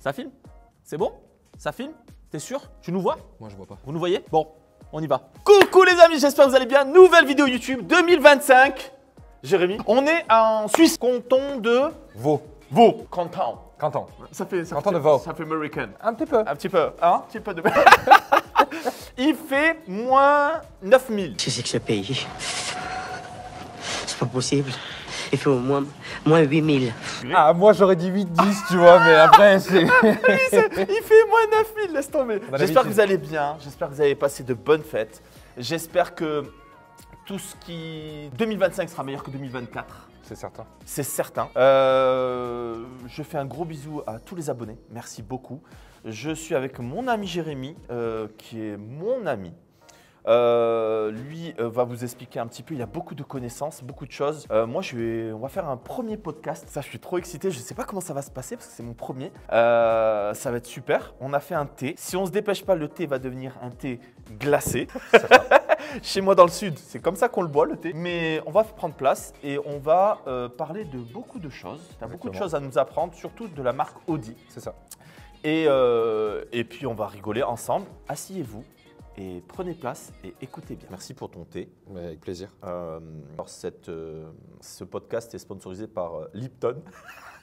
Ça filme? C'est bon? Ça filme? T'es sûr? Tu nous vois? Moi, je vois pas. Vous nous voyez? Bon, on y va. Coucou les amis, j'espère que vous allez bien. Nouvelle vidéo YouTube 2025. Jérémy, on est en Suisse, canton de Vaud. Vaud. Canton. Canton. Ça fait Canton de Vaud. Ça fait American. Un petit peu. Un petit peu, hein? Un petit peu de. Il fait moins 9000. Qu'est-ce que ce pays? C'est pas possible. Il fait au moins 8000. Ah, moi, j'aurais dit 8-10, tu vois, mais après, c'est... Il fait moins 9000, laisse tomber. On a J'espère que l'habitude. vous allez bien, j'espère que vous avez passé de bonnes fêtes. J'espère que tout ce qui... 2025 sera meilleur que 2024. C'est certain. C'est certain. Je fais un gros bisou à tous les abonnés. Merci beaucoup. Je suis avec mon ami Jérémy, qui est mon ami. Lui va vous expliquer un petit peu. Il a beaucoup de connaissances, beaucoup de choses. Moi, on va faire un premier podcast. Ça, je suis trop excité. Je ne sais pas comment ça va se passer parce que c'est mon premier. Ça va être super. On a fait un thé. Si on ne se dépêche pas, le thé va devenir un thé glacé. Chez moi dans le sud, c'est comme ça qu'on le boit, le thé. Mais on va prendre place et on va parler de beaucoup de choses. Tu as beaucoup de Exactement. choses à nous apprendre, surtout de la marque Audi. C'est ça. Et puis, on va rigoler ensemble. Asseyez-vous et prenez place et écoutez bien. Merci pour ton thé. Mais avec plaisir. Alors ce podcast est sponsorisé par Lipton.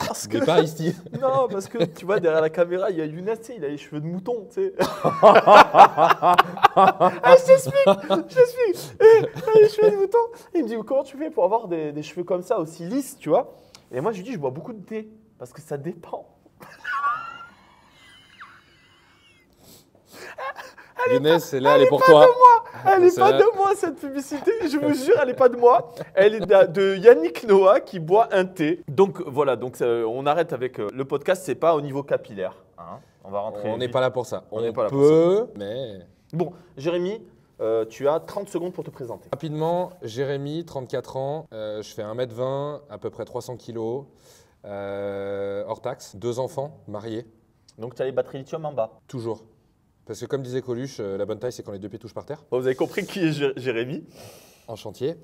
Parce Mais pas ici. Non, parce que tu vois, derrière la caméra, il y a Younes, tu sais, il a les cheveux de mouton, tu sais. Je t'explique. Il a les cheveux de mouton. Et il me dit, comment tu fais pour avoir des cheveux comme ça, aussi lisses, tu vois? Et moi, je lui dis, je bois beaucoup de thé, parce que ça dépend. Younes, c'est là, elle est pour toi. Elle n'est C'est pas vrai. de moi, cette publicité, je vous jure, elle n'est pas de moi. Elle est de Yannick Noah qui boit un thé. Donc voilà, on arrête avec le podcast, c'est pas au niveau capillaire. Hein. On va rentrer. On n'est vite. pas là pour ça. On On n'est pas là pour peut, mais... Bon, Jérémy, tu as 30 secondes pour te présenter. Rapidement, Jérémy, 34 ans, je fais 1m20, à peu près 300 kg, hors taxe, 2 enfants, mariés, Donc tu as les batteries lithium en bas. toujours. Parce que comme disait Coluche, la bonne taille, c'est quand les deux pieds touchent par terre, Bon, vous avez compris qui est Jérémy. en chantier.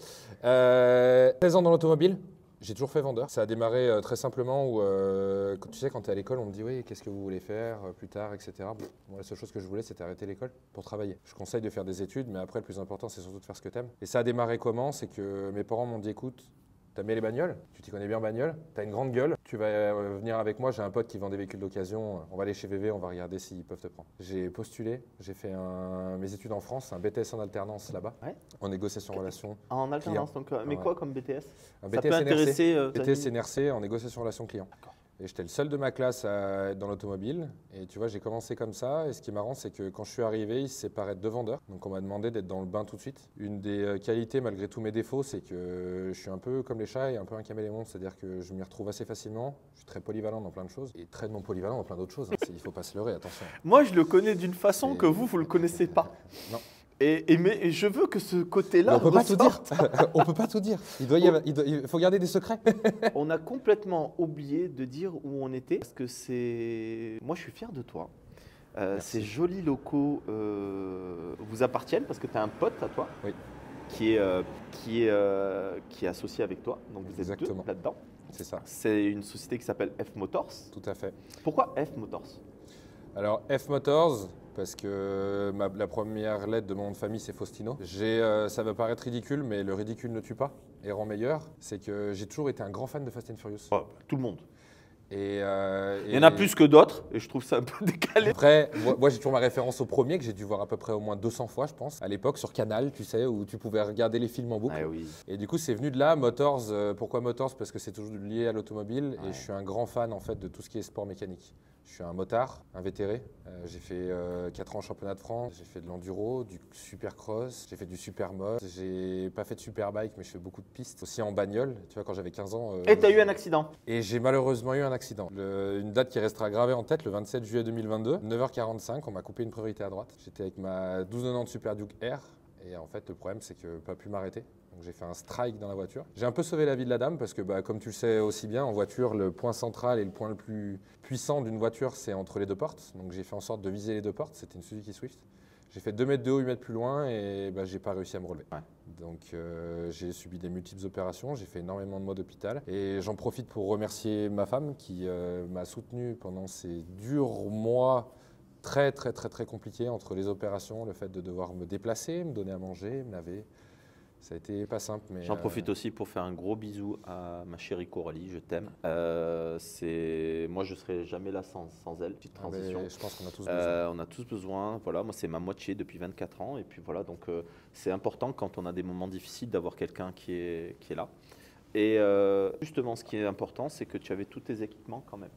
16 ans dans l'automobile, j'ai toujours fait vendeur. Ça a démarré très simplement où, tu sais, quand tu es à l'école, on me dit « Oui, qu'est-ce que vous voulez faire plus tard, etc. » Moi, la seule chose que je voulais, c'était arrêter l'école pour travailler. Je conseille de faire des études, mais après, le plus important, c'est surtout de faire ce que tu aimes. Et ça a démarré comment? C'est que mes parents m'ont dit « Écoute, t'aimes bien les bagnoles, tu t'y connais bien en bagnole, t'as une grande gueule, tu vas venir avec moi, j'ai un pote qui vend des véhicules d'occasion, on va aller chez VV, on va regarder s'ils peuvent te prendre. » J'ai postulé, j'ai fait mes études en France, un BTS en alternance là-bas, Ouais. en négociation relation. En alternance, donc. Mais Ouais. quoi comme BTS? Un Ça BTS peut intéresser. BTS NRC en négociation relation client. D'accord. Et j'étais le seul de ma classe à être dans l'automobile. Et tu vois, j'ai commencé comme ça. Et ce qui est marrant, c'est que quand je suis arrivé, ils se séparaient de 2 vendeurs. Donc on m'a demandé d'être dans le bain tout de suite. Une des qualités, malgré tous mes défauts, c'est que je suis un peu comme les chats et un peu un caméléon. C'est-à-dire que je m'y retrouve assez facilement. Je suis très polyvalent dans plein de choses. Et très non polyvalent dans plein d'autres choses. Hein. Il ne faut pas se leurrer, attention. Moi, je le connais d'une façon Et- que vous ne le connaissez pas. Non. Et je veux que ce côté-là. Mais on peut pas tout dire. ressorte. On peut pas tout dire. Il faut garder des secrets. On a complètement oublié de dire où on était parce que c'est. Moi, je suis fier de toi. Ces jolis locaux vous appartiennent parce que tu as un pote à toi Oui. qui est associé avec toi. Donc vous êtes Exactement. deux là-dedans. C'est ça, C'est une société qui s'appelle F Motors. tout à fait. Pourquoi F Motors? Alors F Motors, parce que la première lettre de mon nom de famille c'est Faustino. Ça va paraître ridicule, mais le ridicule ne tue pas et rend meilleur. C'est que j'ai toujours été un grand fan de Fast and Furious. Tout le monde. Et, Il y en a plus que d'autres et je trouve ça un peu décalé. Après, moi j'ai toujours ma référence au premier que j'ai dû voir à peu près au moins 200 fois, je pense, à l'époque sur Canal, tu sais, où tu pouvais regarder les films en boucle. Ah oui. Et du coup, c'est venu de là, Motors. Pourquoi Motors? Parce que c'est toujours lié à l'automobile Ouais. et je suis un grand fan en fait de tout ce qui est sport mécanique. Je suis un motard, invétéré. J'ai fait 4 ans en championnat de France. J'ai fait de l'enduro, du supercross, j'ai fait du supermode. J'ai pas fait de superbike, mais je fais beaucoup de pistes. Aussi en bagnole. Tu vois, quand j'avais 15 ans. Et tu as eu un accident? Et j'ai malheureusement eu un accident. Une date qui restera gravée en tête, le 27 juillet 2022, 9h45, on m'a coupé une priorité à droite. J'étais avec ma 1290 Super Duke R. Et en fait, le problème, c'est que pas pu m'arrêter. Donc j'ai fait un strike dans la voiture. J'ai un peu sauvé la vie de la dame parce que, comme tu le sais aussi bien, en voiture, le point central et le point le plus puissant d'une voiture, c'est entre les 2 portes. Donc j'ai fait en sorte de viser les 2 portes. C'était une Suzuki Swift. J'ai fait 2 mètres de haut, 8 mètres plus loin et j'ai pas réussi à me relever. Ouais. Donc j'ai subi des multiples opérations, j'ai fait énormément de mois d'hôpital et j'en profite pour remercier ma femme qui m'a soutenu pendant ces durs mois très compliqués entre les opérations, le fait de devoir me déplacer, me donner à manger, me laver. Ça a été pas simple. Mais j'en profite aussi pour faire un gros bisou à ma chérie Coralie, je t'aime. Moi, je ne serais jamais là sans elle. Petite transition. Je pense qu'on a tous besoin. On a tous besoin. Voilà, moi, c'est ma moitié depuis 24 ans. Et puis voilà, donc c'est important quand on a des moments difficiles d'avoir quelqu'un qui est là. Et justement, ce qui est important, c'est que tu avais tous tes équipements quand même.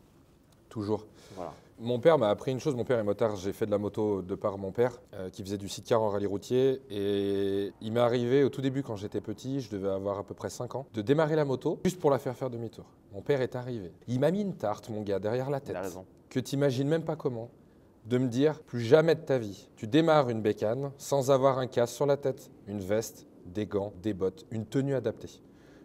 Toujours. Voilà. Mon père m'a appris une chose, mon père est motard, j'ai fait de la moto de par mon père qui faisait du sidecar en rallye routier et il m'est arrivé au tout début quand j'étais petit, je devais avoir à peu près 5 ans, de démarrer la moto juste pour la faire demi-tour. Mon père est arrivé, il m'a mis une tarte mon gars derrière la tête, Il a raison. que tu n'imagines même pas comment, de me dire plus jamais de ta vie, tu démarres une bécane sans avoir un casque sur la tête, une veste, des gants, des bottes, une tenue adaptée.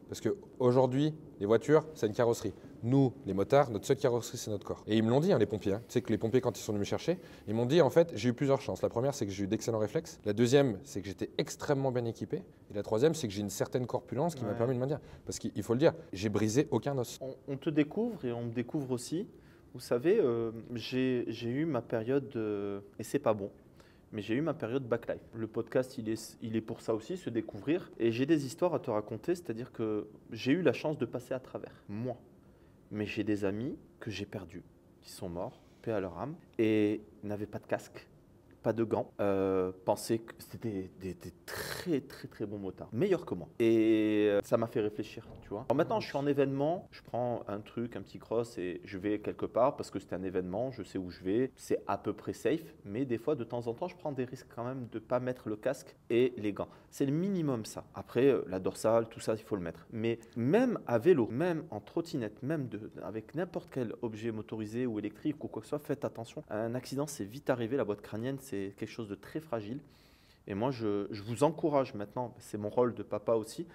Parce qu'aujourd'hui, les voitures, c'est une carrosserie. Nous, les motards, notre seule carrosserie, c'est notre corps. Et ils me l'ont dit, les pompiers. Tu sais que les pompiers, quand ils sont venus me chercher, ils m'ont dit, en fait, j'ai eu plusieurs chances. La première, c'est que j'ai eu d'excellents réflexes. La deuxième, c'est que j'étais extrêmement bien équipé. Et la troisième, c'est que j'ai une certaine corpulence qui m'a permis de me dire. Parce qu'il faut le dire, j'ai brisé aucun os. On te découvre et on me découvre aussi. Vous savez, j'ai eu ma période, et c'est pas bon, mais j'ai eu ma période backlife. Le podcast, il est pour ça aussi, se découvrir. Et j'ai des histoires à te raconter, c'est-à-dire que j'ai eu la chance de passer à travers, moi. Mais j'ai des amis que j'ai perdus, qui sont morts, paix à leur âme, et n'avaient pas de casque, pas de gants, pensaient que c'était des très bons motards, meilleurs que moi. Et ça m'a fait réfléchir, tu vois. Alors maintenant, je suis en événement, je prends un petit cross et je vais quelque part parce que c'est un événement, je sais où je vais, c'est à peu près safe, mais des fois, de temps en temps, je prends des risques quand même de ne pas mettre le casque et les gants. C'est le minimum ça. Après, la dorsale, tout ça, il faut le mettre. Mais même à vélo, même en trottinette, même avec n'importe quel objet motorisé ou électrique ou quoi que ce soit, faites attention. Un accident, c'est vite arrivé, la boîte crânienne, c'est quelque chose de très fragile. Et moi, je vous encourage maintenant, c'est mon rôle de papa aussi,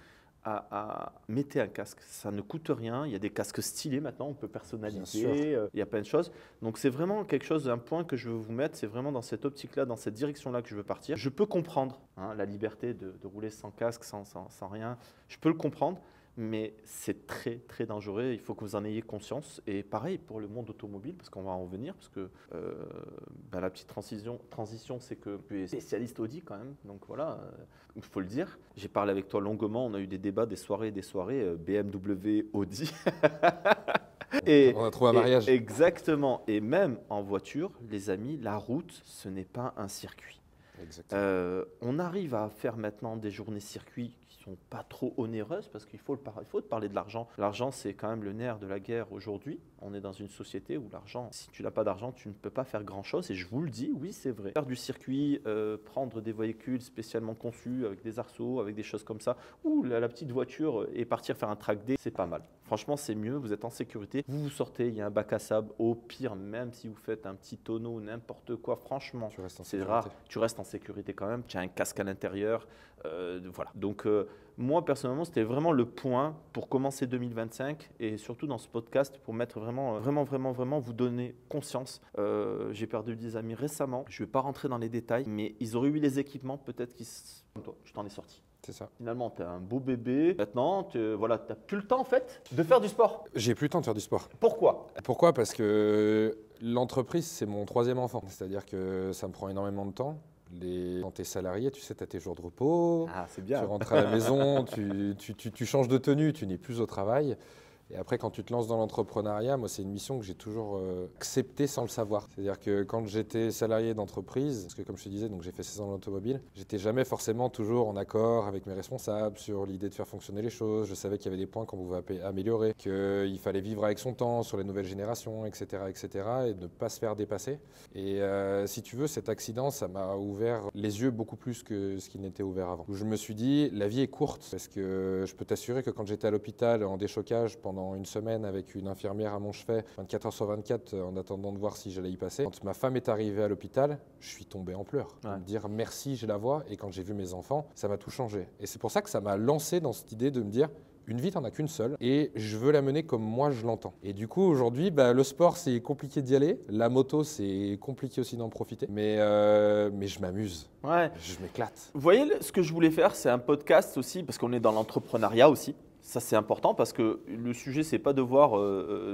à mettre un casque. Ça ne coûte rien. Il y a des casques stylés maintenant, on peut personnaliser. Il y a plein de choses. Donc c'est vraiment quelque chose, un point que je veux vous mettre, c'est vraiment dans cette optique-là, dans cette direction-là que je veux partir. Je peux comprendre la liberté de rouler sans casque, sans rien. Je peux le comprendre. Mais c'est très dangereux, il faut que vous en ayez conscience. Et pareil pour le monde automobile, parce qu'on va en revenir, parce que la petite transition, c'est que tu es spécialiste Audi quand même, donc voilà, il faut le dire. J'ai parlé avec toi longuement, on a eu des débats, des soirées, BMW, Audi. On a trouvé un mariage. Exactement, et même en voiture, les amis, la route, ce n'est pas un circuit. On arrive à faire maintenant des journées circuits qui sont pas trop onéreuses parce qu'il faut parler de l'argent. L'argent, c'est quand même le nerf de la guerre aujourd'hui. On est dans une société où l'argent, si tu n'as pas d'argent, tu ne peux pas faire grand-chose. Et je vous le dis, oui, c'est vrai. Faire du circuit, prendre des véhicules spécialement conçus avec des arceaux, avec des choses comme ça, ou la petite voiture et partir faire un track day, c'est pas mal. Franchement, c'est mieux, vous êtes en sécurité. Vous sortez, il y a un bac à sable. Au pire, même si vous faites un petit tonneau ou n'importe quoi, franchement, c'est rare. Tu restes en sécurité quand même. Tu as un casque à l'intérieur. Voilà. Donc, moi, personnellement, c'était vraiment le point pour commencer 2025 et surtout dans ce podcast pour mettre vraiment vous donner conscience. J'ai perdu des amis récemment. Je ne vais pas rentrer dans les détails, mais ils auraient eu les équipements, peut-être comme toi, je t'en ai sorti. C'est ça. Finalement, tu es un beau bébé. Maintenant, tu n'as plus le temps en fait de faire du sport. J'ai plus le temps de faire du sport. Pourquoi ? Pourquoi ? Parce que l'entreprise, c'est mon 3e enfant. C'est-à-dire que ça me prend énormément de temps. Quand tu es salarié, tu sais, tu as tes jours de repos. Ah, c'est bien. Tu rentres à la maison, tu changes de tenue, tu n'es plus au travail. Et après, quand tu te lances dans l'entrepreneuriat, moi, c'est une mission que j'ai toujours acceptée sans le savoir. C'est-à-dire que quand j'étais salarié d'entreprise, parce que comme je te disais, donc j'ai fait 16 ans dans l'automobile, j'étais jamais forcément toujours en accord avec mes responsables sur l'idée de faire fonctionner les choses. Je savais qu'il y avait des points qu'on pouvait améliorer, qu'il fallait vivre avec son temps sur les nouvelles générations, etc., et ne pas se faire dépasser. Et si tu veux, cet accident, ça m'a ouvert les yeux beaucoup plus que ce qui n'était ouvert avant. Où je me suis dit, la vie est courte, parce que je peux t'assurer que quand j'étais à l'hôpital en déchocage pendant une semaine avec une infirmière à mon chevet, 24 heures sur 24, en attendant de voir si j'allais y passer. Quand ma femme est arrivée à l'hôpital, je suis tombé en pleurs. Ouais. Me dire merci, je la vois. Et quand j'ai vu mes enfants, ça m'a tout changé. Et c'est pour ça que ça m'a lancé dans cette idée de me dire, Une vie, t'en as qu'une seule et je veux la mener comme moi je l'entends. Et du coup, aujourd'hui, le sport, c'est compliqué d'y aller. La moto, c'est compliqué aussi d'en profiter. Mais je m'amuse. Ouais. Je m'éclate. Vous voyez, ce que je voulais faire, c'est un podcast aussi, parce qu'on est dans l'entrepreneuriat aussi. Ça, c'est important parce que le sujet, c'est pas de voir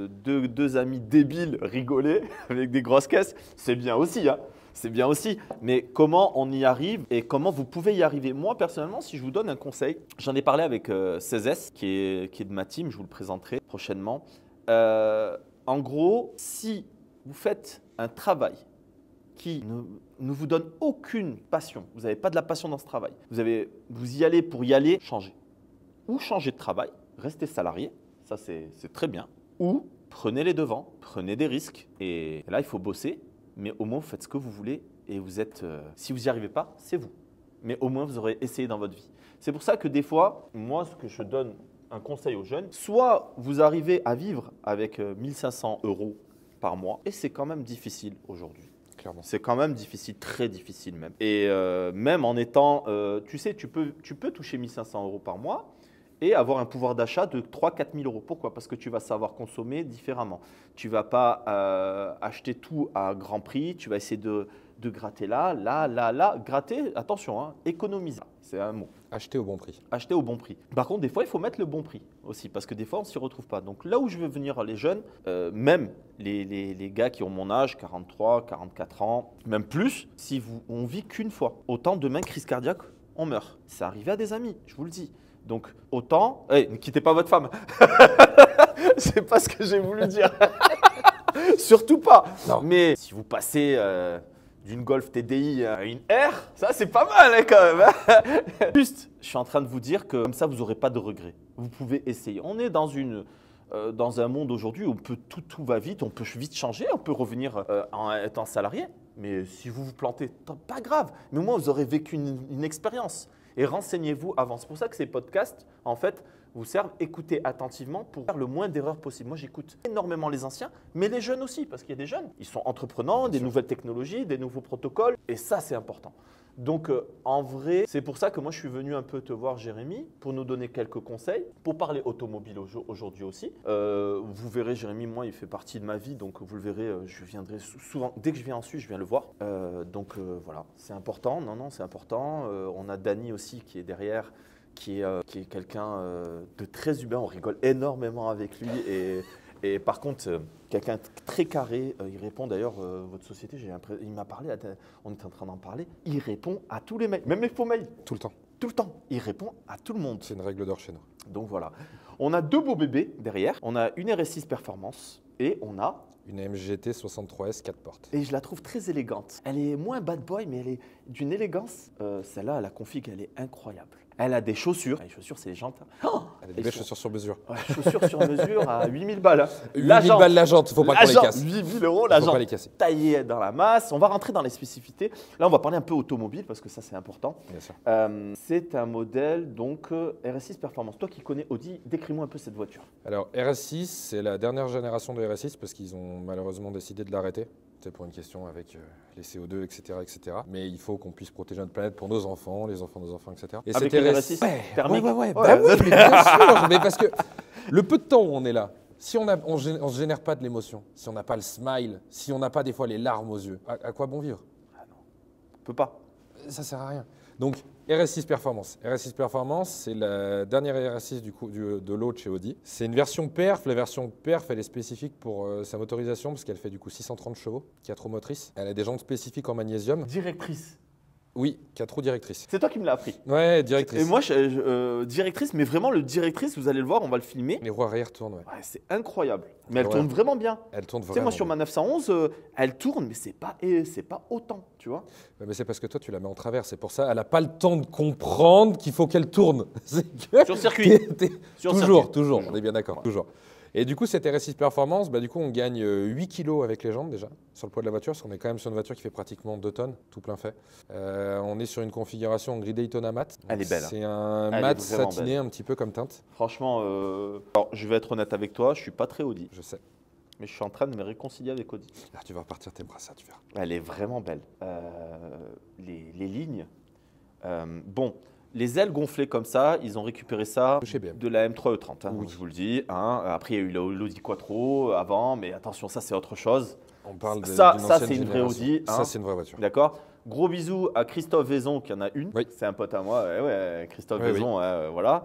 deux amis débiles rigoler avec des grosses caisses. C'est bien aussi, hein. C'est bien aussi. Mais comment on y arrive et comment vous pouvez y arriver? Moi, personnellement, si je vous donne un conseil, j'en ai parlé avec Cézès, qui est de ma team, je vous le présenterai prochainement. En gros, si vous faites un travail qui ne vous donne aucune passion, vous n'avez pas de la passion dans ce travail, vous y allez pour y aller, changez. Ou changez de travail, restez salarié, ça c'est très bien. Ou prenez les devants, prenez des risques. Et là, il faut bosser, mais au moins vous faites ce que vous voulez et vous êtes. Si vous n'y arrivez pas, c'est vous. Mais au moins vous aurez essayé dans votre vie. C'est pour ça que des fois, moi, ce que je donne un conseil aux jeunes, soit vous arrivez à vivre avec 1500 € par mois, et c'est quand même difficile aujourd'hui. Clairement. C'est quand même difficile, très difficile même. Et même en étant, tu sais, tu peux toucher 1500 € par mois et avoir un pouvoir d'achat de 3 000 – 4 000 €. Pourquoi? Parce que tu vas savoir consommer différemment. Tu ne vas pas acheter tout à grand prix, tu vas essayer de gratter là. Gratter, attention, hein, économiser, c'est un mot. Acheter au bon prix. Acheter au bon prix. Par contre, des fois, il faut mettre le bon prix aussi, parce que des fois, on ne s'y retrouve pas. Donc là où je veux venir, les jeunes, même les gars qui ont mon âge, 43, 44 ans, même plus, si on vit qu'une fois. Autant demain, crise cardiaque, on meurt. C'est arrivé à des amis, je vous le dis. Donc autant, hey, ne quittez pas votre femme. C'est pas ce que j'ai voulu dire. Surtout pas. Non. Mais si vous passez d'une Golf TDI à une R, ça c'est pas mal hein, quand même. Hein. Juste, je suis en train de vous dire que comme ça vous n'aurez pas de regrets. Vous pouvez essayer. On est dans un monde aujourd'hui où tout va vite, on peut vite changer, on peut revenir en étant salarié. Mais si vous vous plantez, pas grave. Mais au moins vous aurez vécu une expérience. Et renseignez-vous avant. C'est pour ça que ces podcasts, en fait, vous servent. Écoutez attentivement pour faire le moins d'erreurs possible. Moi, j'écoute énormément les anciens, mais les jeunes aussi, parce qu'il y a des jeunes. Ils sont entreprenants, des nouvelles technologies, des nouveaux protocoles. Et ça, c'est important. Donc, en vrai, c'est pour ça que moi, je suis venu un peu te voir, Jérémy, pour nous donner quelques conseils, pour parler automobile aujourd'hui aussi. Vous verrez, Jérémy, moi, il fait partie de ma vie, donc vous le verrez, je viendrai souvent. Dès que je viens en Suisse, je viens le voir. Donc, voilà, c'est important. Non, c'est important. On a Dany aussi qui est derrière, qui est quelqu'un de très humain. On rigole énormément avec lui et par contre, quelqu'un très carré, il répond d'ailleurs, votre société, il m'a parlé, on était en train d'en parler, il répond à tous les mails, même les faux mails. Tout le temps. Tout le temps, il répond à tout le monde. C'est une règle d'or chez nous. Donc voilà, on a deux beaux bébés derrière, on a une RS6 Performance et on a… Une MGT 63S 4 portes. Et je la trouve très élégante. Elle est moins bad boy, mais elle est d'une élégance. Celle-là, la config, elle est incroyable. Elle a des chaussures. Les chaussures, c'est les jantes. Oh, elle a des belles chaussures sur mesure. Ouais, chaussures sur mesure à 8 000 balles. 8 000 balles la jante, il ne faut pas qu'on les casse. 8 000 € la jante. Faut pas les casser. Taillée dans la masse. On va rentrer dans les spécificités. Là, on va parler un peu automobile parce que ça, c'est important. Bien sûr. C'est un modèle, donc, RS6 Performance. Toi qui connais Audi, décris-moi un peu cette voiture. Alors, RS6, c'est la dernière génération de RS6 parce qu'ils ont malheureusement décidé de l'arrêter. C'est pour une question avec les CO2, etc., etc. Mais il faut qu'on puisse protéger notre planète pour nos enfants, les enfants de nos enfants, etc. Et avec cette RS6 thermique. Ouais. Bah oui, mais bien sûr. Mais parce que le peu de temps où on est là, si on ne se génère pas de l'émotion, si on n'a pas le smile, si on n'a pas des fois les larmes aux yeux, à quoi bon vivre? Ah non, on peut pas. Ça sert à rien. Donc, RS6 Performance. RS6 Performance, c'est la dernière RS6 de l'autre chez Audi. C'est une version perf. La version perf, elle est spécifique pour sa motorisation parce qu'elle fait du coup 630 chevaux, 4 roues motrices. Elle a des jantes spécifiques en magnésium. Directrice. Oui, 4 roues directrices. C'est toi qui me l'as appris. Ouais, directrice. Et moi, directrice, mais vraiment le directrice, vous allez le voir, on va le filmer. Les roues arrière tournent, ouais. Ouais, c'est incroyable. Mais elle Ouais. tourne vraiment bien. Elle tourne Tu sais, vraiment moi sur bien. ma 911, elle tourne, mais c'est pas autant, tu vois. Ouais, mais c'est parce que toi, tu la mets en travers. C'est pour ça, elle n'a pas le temps de comprendre qu'il faut qu'elle tourne. Sur circuit. Sur Toujours, circuit. toujours. On est bien d'accord. Toujours. Et du coup, cette RS6 Performance, du coup, on gagne 8 kilos avec les jantes déjà, sur le poids de la voiture, parce qu'on est quand même sur une voiture qui fait pratiquement 2 tonnes, tout plein fait. On est sur une configuration en gris Daytona mat. Elle est belle, hein. C'est un Elle mat est vraiment satiné, belle. un petit peu comme teinte. Franchement, alors, je vais être honnête avec toi, je suis pas très Audi, Je sais. mais je suis en train de me réconcilier avec Audi. Là, tu vas repartir tes bras, ça, tu verras. Elle est vraiment belle. Les lignes. Bon, Les ailes gonflées comme ça, ils ont récupéré ça Chez BM. de la M3 E30, hein, Oui. je vous le dis. Hein. Après, il y a eu l'Audi Quattro avant, mais attention, ça c'est autre chose. On parle Ça, d'une ça, ancienne c'est une vraie génération. Audi, hein. Ça, c'est une vraie voiture. D'accord. Gros bisous à Christophe Vaison qui en a une. Oui. C'est un pote à moi. Ouais, Christophe Oui, Vaison, voilà.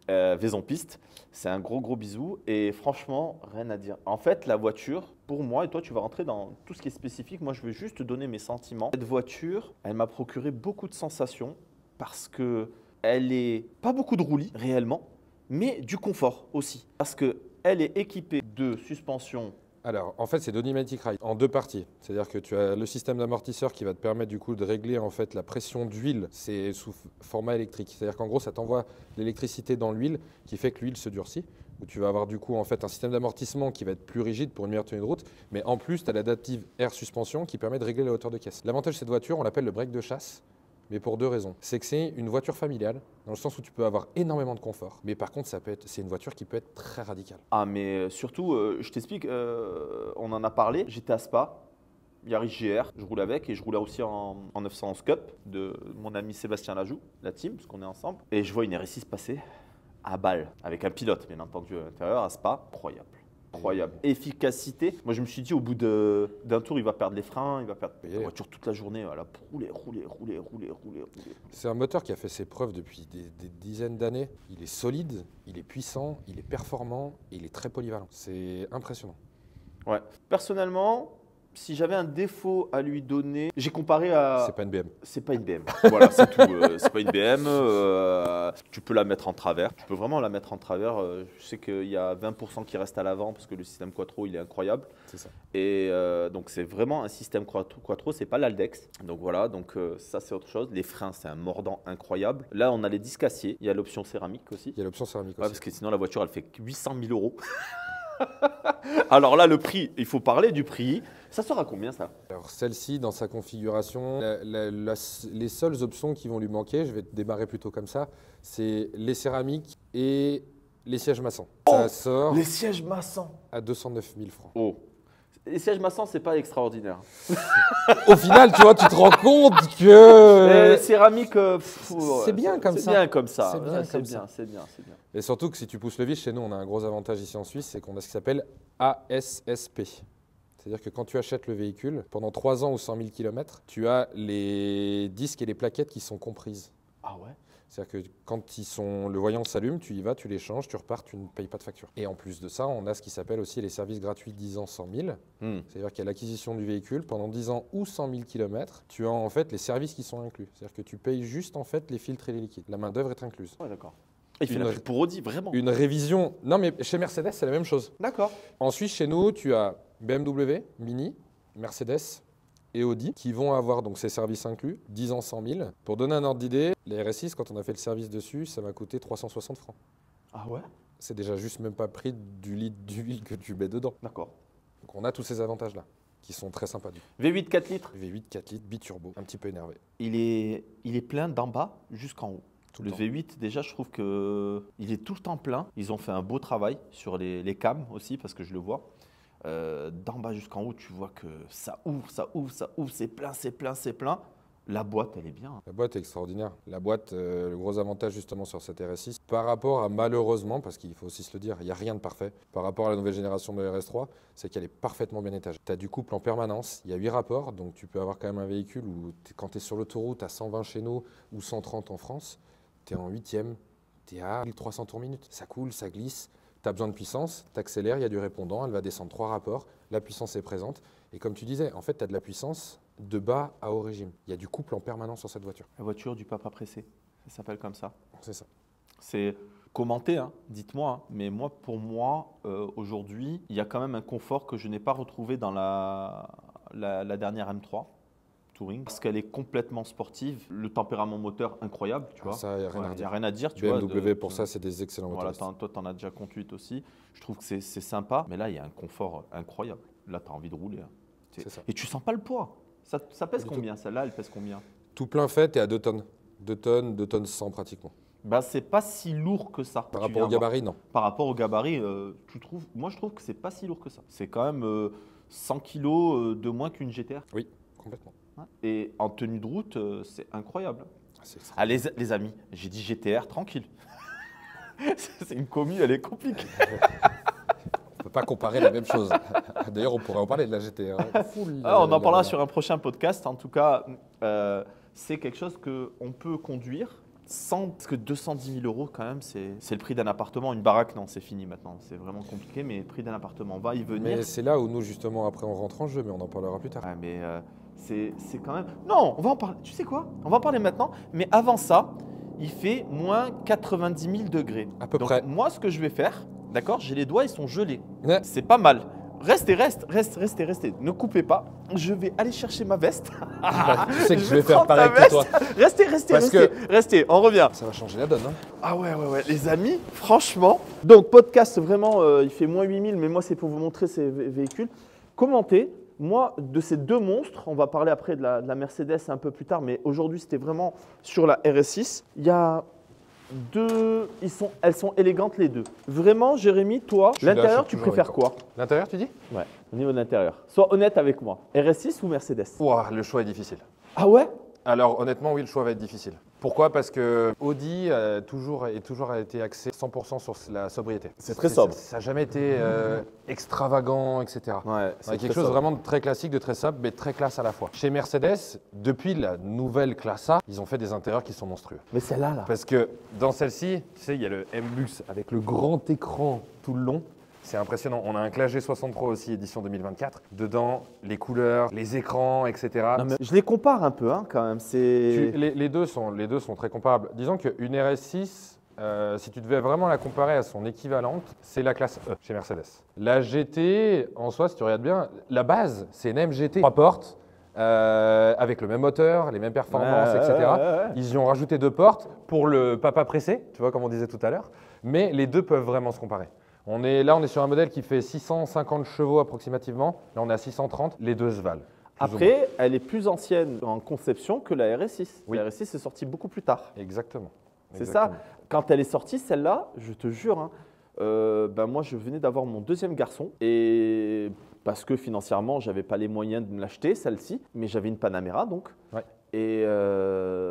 Vaison Piste. C'est un gros bisou. Et franchement, rien à dire. En fait, la voiture, pour moi, et toi, tu vas rentrer dans tout ce qui est spécifique. Moi, je veux juste te donner mes sentiments. Cette voiture, elle m'a procuré beaucoup de sensations parce que elle est pas beaucoup de roulis réellement, mais du confort aussi. Parce que elle est équipée de suspension. Alors, en fait, c'est Donimatic Ride en deux parties. C'est-à-dire que tu as le système d'amortisseur qui va te permettre du coup de régler en fait la pression d'huile. C'est sous format électrique. C'est-à-dire qu'en gros, ça t'envoie l'électricité dans l'huile qui fait que l'huile se durcit. Où tu vas avoir du coup en fait un système d'amortissement qui va être plus rigide pour une meilleure tenue de route. Mais en plus, tu as l'adaptive air suspension qui permet de régler la hauteur de caisse. L'avantage de cette voiture, on l'appelle le break de chasse. Mais pour deux raisons. C'est que c'est une voiture familiale, dans le sens où tu peux avoir énormément de confort. Mais par contre, c'est une voiture qui peut être très radicale. Ah, mais surtout, je t'explique, on en a parlé. J'étais à Spa, Yaris GR, je roule avec et je roulais aussi en 911 Cup de mon ami Sébastien Lajoux, la team, parce qu'on est ensemble. Et je vois une RS6 passer à balle, avec un pilote, bien entendu, à l'intérieur, à Spa. Incroyable. Incroyable. Efficacité. Moi, je me suis dit, au bout d'un tour, il va perdre les freins, il va perdre la voiture toute la journée. Voilà, rouler. C'est un moteur qui a fait ses preuves depuis des dizaines d'années. Il est solide, il est puissant, il est performant et il est très polyvalent. C'est impressionnant. Ouais. Personnellement, si j'avais un défaut à lui donner, j'ai comparé à. C'est pas une BM. C'est pas une BM. Voilà, c'est tout. C'est pas une BM. Tu peux la mettre en travers. Tu peux vraiment la mettre en travers. Je sais qu'il y a 20% qui reste à l'avant parce que le système Quattro, il est incroyable. C'est ça. Et donc, c'est vraiment un système Quattro. C'est pas l'Aldex. Donc voilà, donc ça, c'est autre chose. Les freins, c'est un mordant incroyable. Là, on a les disques acier. Il y a l'option céramique aussi. Il y a l'option céramique Ouais, aussi. parce que sinon, la voiture, elle fait 800 000 euros. Alors là, le prix, il faut parler du prix. Ça sera combien ça? Alors celle-ci, dans sa configuration, les seules options qui vont lui manquer, je vais démarrer plutôt comme ça, c'est les céramiques et les sièges maçons. Ça sort Les sièges maçons. à 209 000 francs. Oh. Les sièges maçons, c'est pas extraordinaire. Au final, tu vois, tu te rends compte que... Céramique, c'est bien comme ça. C'est bien comme ça. C'est bien Ouais, comme ça. C'est bien. Et surtout que si tu pousses le vis, chez nous, on a un gros avantage ici en Suisse, c'est qu'on a ce qui s'appelle ASSP. C'est-à-dire que quand tu achètes le véhicule, pendant 3 ans ou 100 000 km, tu as les disques et les plaquettes qui sont comprises. Ah ouais? C'est-à-dire que quand le voyant s'allume, tu y vas, tu les changes, tu repars, tu ne payes pas de facture. Et en plus de ça, on a ce qui s'appelle aussi les services gratuits 10 ans 100 000. C'est-à-dire qu'il y a l'acquisition du véhicule pendant 10 ans ou 100 000 km. Tu as en fait les services qui sont inclus. C'est-à-dire que tu payes juste en fait les filtres et les liquides. La main-d'œuvre est incluse. Ouais, d'accord. Il fait la pub pour Audi, vraiment. Une révision. Non, mais chez Mercedes, c'est la même chose. D'accord. Ensuite, chez nous, tu as BMW, Mini, Mercedes et Audi qui vont avoir donc ces services inclus, 10 ans 100 000. Pour donner un ordre d'idée, les RS6, quand on a fait le service dessus, ça m'a coûté 360 francs. Ah ouais? C'est déjà juste même pas prix du litre d'huile que tu mets dedans. D'accord. Donc on a tous ces avantages-là qui sont très sympas. V8 4 litres. V8 4 litres, biturbo, un petit peu énervé. Il est plein d'en bas jusqu'en haut. Tout Le temps. V8, déjà, je trouve qu'il est tout le temps plein. Ils ont fait un beau travail sur les cams aussi, parce que je le vois. D'en bas jusqu'en haut, tu vois que ça ouvre, c'est plein. La boîte, elle est bien. La boîte est extraordinaire. La boîte, le gros avantage justement sur cette RS6, par rapport à malheureusement, parce qu'il faut aussi se le dire, il n'y a rien de parfait, par rapport à la nouvelle génération de RS3, c'est qu'elle est parfaitement bien étagée. Tu as du couple en permanence, il y a 8 rapports, donc tu peux avoir quand même un véhicule où quand tu es sur l'autoroute à 120 chez nous ou 130 en France, tu es en 8e, tu es à 1300 tours minute. Ça coule, ça glisse, tu as besoin de puissance, tu accélères, il y a du répondant, elle va descendre 3 rapports, la puissance est présente. Et comme tu disais, en fait, tu as de la puissance de bas à haut régime. Il y a du couple en permanence sur cette voiture. La voiture du papa pressé, ça s'appelle comme ça. C'est ça. C'est commenté, hein, dites-moi. Hein. Mais moi, pour moi, aujourd'hui, il y a quand même un confort que je n'ai pas retrouvé dans la dernière M3 Touring, parce qu'elle est complètement sportive. Le tempérament moteur incroyable, tu vois. Ça, il n'y a rien à Il n'y dire. a rien à dire, tu BMW, vois. pour ça, c'est des excellents Voilà, motoristes. toi, tu en as déjà conduite aussi. Je trouve que c'est sympa, mais là, il y a un confort incroyable. Là, tu as envie de rouler. Hein. C'est ça. Et tu sens pas le poids. Ça pèse Pas du combien? Celle-là, elle pèse combien? Tout plein fait, tu es à 2 tonnes. 2 tonnes 100 pratiquement. Bah, c'est pas si lourd que ça. Par Tu rapport viens au voir. gabarit, non. Par rapport au gabarit, moi je trouve que c'est pas si lourd que ça. C'est quand même 100 kilos de moins qu'une GTR. Oui, complètement. Et en tenue de route, c'est incroyable. Ah, les amis, j'ai dit GTR, tranquille. C'est une commu, elle est compliquée. On ne peut pas comparer la même chose. D'ailleurs, on pourrait en parler de la GTR. On en parlera sur un prochain podcast. En tout cas, c'est quelque chose qu'on peut conduire sans. Parce que 210 000 euros, quand même, c'est le prix d'un appartement. Une baraque, non, c'est fini maintenant. C'est vraiment compliqué, mais le prix d'un appartement, on va y venir. Mais c'est là où nous, justement, après, on rentre en jeu, mais on en parlera plus tard. Ouais, mais c'est quand même. Non, on va en parler. Tu sais quoi? On va en parler maintenant. Mais avant ça, il fait moins 90 000 degrés. À peu Donc, près. moi, ce que je vais faire, d'accord, j'ai les doigts, ils sont gelés. Ouais. C'est pas mal. Restez. Ne coupez pas. Je vais aller chercher ma veste. Tu sais que je vais faire prendre ta pareil que toi. Restez. Parce que- Restez. On revient. Ça va changer la donne. Hein. Ah ouais. Les amis, franchement. Donc, podcast, vraiment, il fait moins 8000, mais moi, c'est pour vous montrer ces véhicules. Commentez. Moi, de ces deux monstres, on va parler après de la Mercedes un peu plus tard, mais aujourd'hui, c'était vraiment sur la RS6. Il y a deux, elles sont élégantes les deux. Vraiment, Jérémy, toi, Je suis là, l'intérieur, je tu suis toujours préfères quoi? L'intérieur, tu dis? Ouais, au niveau de l'intérieur. Sois honnête avec moi. RS6 ou Mercedes? Ouah, le choix est difficile. Ah ouais? Alors honnêtement, oui, le choix va être difficile. Pourquoi? Parce que Audi a toujours été axé 100% sur la sobriété. C'est très sobre. Ça n'a jamais été extravagant, etc. Ouais, C'est quelque chose vraiment de très classique, de très sobre, mais très classe à la fois. Chez Mercedes, depuis la nouvelle classe A, ils ont fait des intérieurs qui sont monstrueux. Mais celle-là, là. Parce que dans celle-ci, tu sais, il y a le M-Bus avec le grand écran tout le long. C'est impressionnant. On a un Clash G63 aussi, édition 2024. Dedans, les couleurs, les écrans, etc. Non, mais je les compare un peu, hein, quand même. Les deux sont très comparables. Disons qu'une RS6, si tu devais vraiment la comparer à son équivalente, c'est la classe E chez Mercedes. La GT, en soi, si tu regardes bien, la base, c'est une MGT 3 portes. Avec le même moteur, les mêmes performances, etc. Ouais. Ils y ont rajouté 2 portes pour le papa pressé, tu vois comme on disait tout à l'heure. Mais les deux peuvent vraiment se comparer. On est sur un modèle qui fait 650 chevaux approximativement. Là, on est à 630. Les deux se valent. Après, elle est plus ancienne en conception que la RS6. Oui. La RS6 est sortie beaucoup plus tard. Exactement. C'est ça. Quand elle est sortie, celle-là, je te jure, hein, moi, je venais d'avoir mon deuxième garçon et parce que financièrement, j'avais pas les moyens de me l'acheter, celle-ci, mais j'avais une Panamera donc. Ouais. Et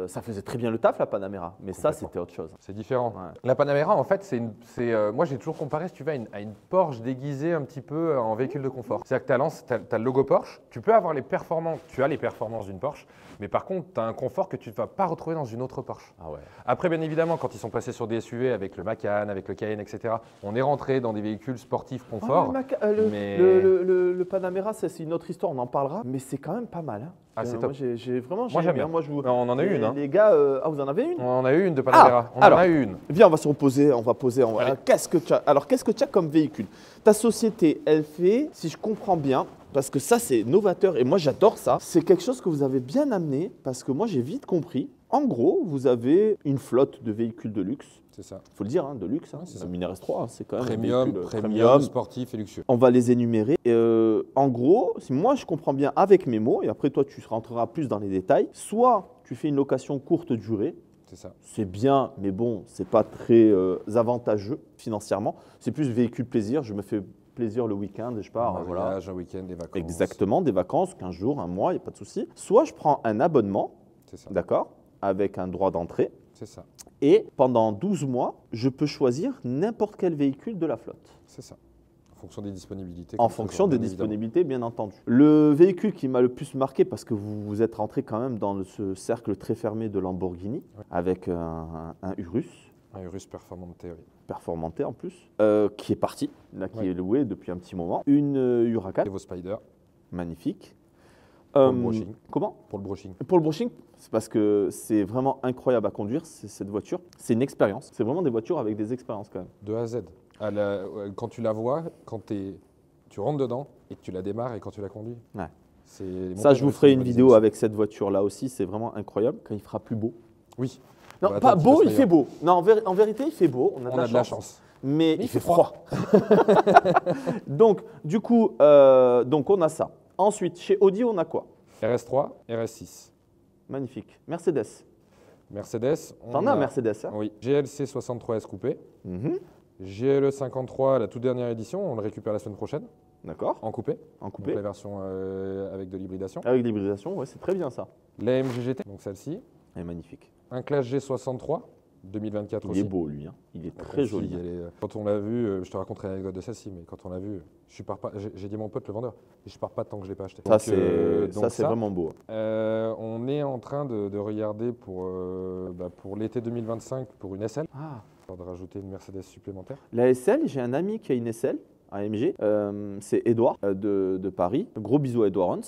ça faisait très bien le taf, la Panamera. Mais ça, c'était autre chose. C'est différent. Ouais. La Panamera, en fait, moi, j'ai toujours comparé, si tu veux, à une Porsche déguisée un petit peu en véhicule de confort. C'est-à-dire que tu as le logo Porsche, tu peux avoir les performances d'une Porsche, mais par contre, tu as un confort que tu ne vas pas retrouver dans une autre Porsche. Ah ouais. Après, bien évidemment, quand ils sont passés sur des SUV avec le Macan, avec le Cayenne, etc., on est rentré dans des véhicules sportifs confort. Le Panamera, c'est une autre histoire, on en parlera, mais c'est quand même pas mal. Hein. Ah, c'est moi, top. j'ai Moi, j'aime bien. On en a eu une. Hein. Les gars, vous en avez une? On en a eu une de Panamera. On en a eu une. Viens, on va se reposer, on va poser. Allez. Qu'est-ce que tu as comme véhicule? Ta société, elle fait, si je comprends bien, parce que ça, c'est novateur et moi, j'adore ça. C'est quelque chose que vous avez bien amené parce que moi, j'ai vite compris. En gros, vous avez une flotte de véhicules de luxe. C'est ça. Il faut le dire, hein, de luxe. Hein. Ouais, c'est ça. Le Mini RS3, hein, c'est quand même Premium, un véhicule premium, sportif et luxueux. On va les énumérer. En gros, si moi je comprends bien avec mes mots, et après toi tu rentreras plus dans les détails, soit tu fais une location courte durée, C'est ça. c'est bien, mais bon, c'est pas très avantageux financièrement. C'est plus véhicule plaisir, je me fais plaisir le week-end et je pars. Un mariage, un week-end, des vacances. Exactement, des vacances, 15 jours, un mois, il n'y a pas de souci. Soit je prends un abonnement, C'est ça. d'accord, avec un droit d'entrée, C'est ça. et pendant 12 mois, je peux choisir n'importe quel véhicule de la flotte. C'est ça. En fonction des disponibilités. En comme fonction toujours, des bien évidemment. disponibilités, bien entendu. Le véhicule qui m'a le plus marqué, parce que vous êtes rentré quand même dans ce cercle très fermé de Lamborghini, avec un Urus, Un Urus Performante, oui. performanté en plus, qui est parti, là, qui Ouais. est loué depuis un petit moment. Une Huracan, Evo Spider magnifique. Pour le brushing. Comment? pour le brushing. Pour le brushing, c'est parce que c'est vraiment incroyable à conduire, cette voiture. C'est une expérience. C'est vraiment des voitures avec des expériences quand même. De A à Z. Quand tu la vois, tu rentres dedans et que tu la démarres et quand tu la conduis. Ouais. C'est Ça, je vous ferai une vidéo avec cette voiture-là aussi. C'est vraiment incroyable quand il fera plus beau. Oui. Non, Bah, pas attends, beau, tu il laisses fait beau. Non, en vérité, il fait beau. On a On a de la chance. Mais Mais il fait froid. Donc, du coup, on a ça. Ensuite, chez Audi, on a quoi? RS3, RS6. Magnifique. Mercedes. Mercedes. T'en as un Mercedes, hein? Oui. GLC 63S coupé. Mhm. GLE 53, la toute dernière édition, on le récupère la semaine prochaine, D'accord. en coupé. En Donc coupé. la version avec de l'hybridation. Avec l'hybridation, ouais, c'est très bien ça. La MGGT, donc celle-ci. Elle est magnifique. Un Clash G63, 2024 Il aussi. est beau, lui. Hein. Il est très Donc, joli. si, quand on l'a vu, je te raconterai l'anecdote de celle-ci, mais quand on l'a vu, je pars pas. J'ai dit à mon pote le vendeur, et je pars pas tant que je l'ai pas acheté. Ça, c'est vraiment beau. On est en train de regarder pour l'été 2025 pour une SL, Ah. de rajouter une Mercedes supplémentaire. La SL, j'ai un ami qui a une SL, AMG. C'est Edouard de Paris. Gros bisous à Edouard Hans.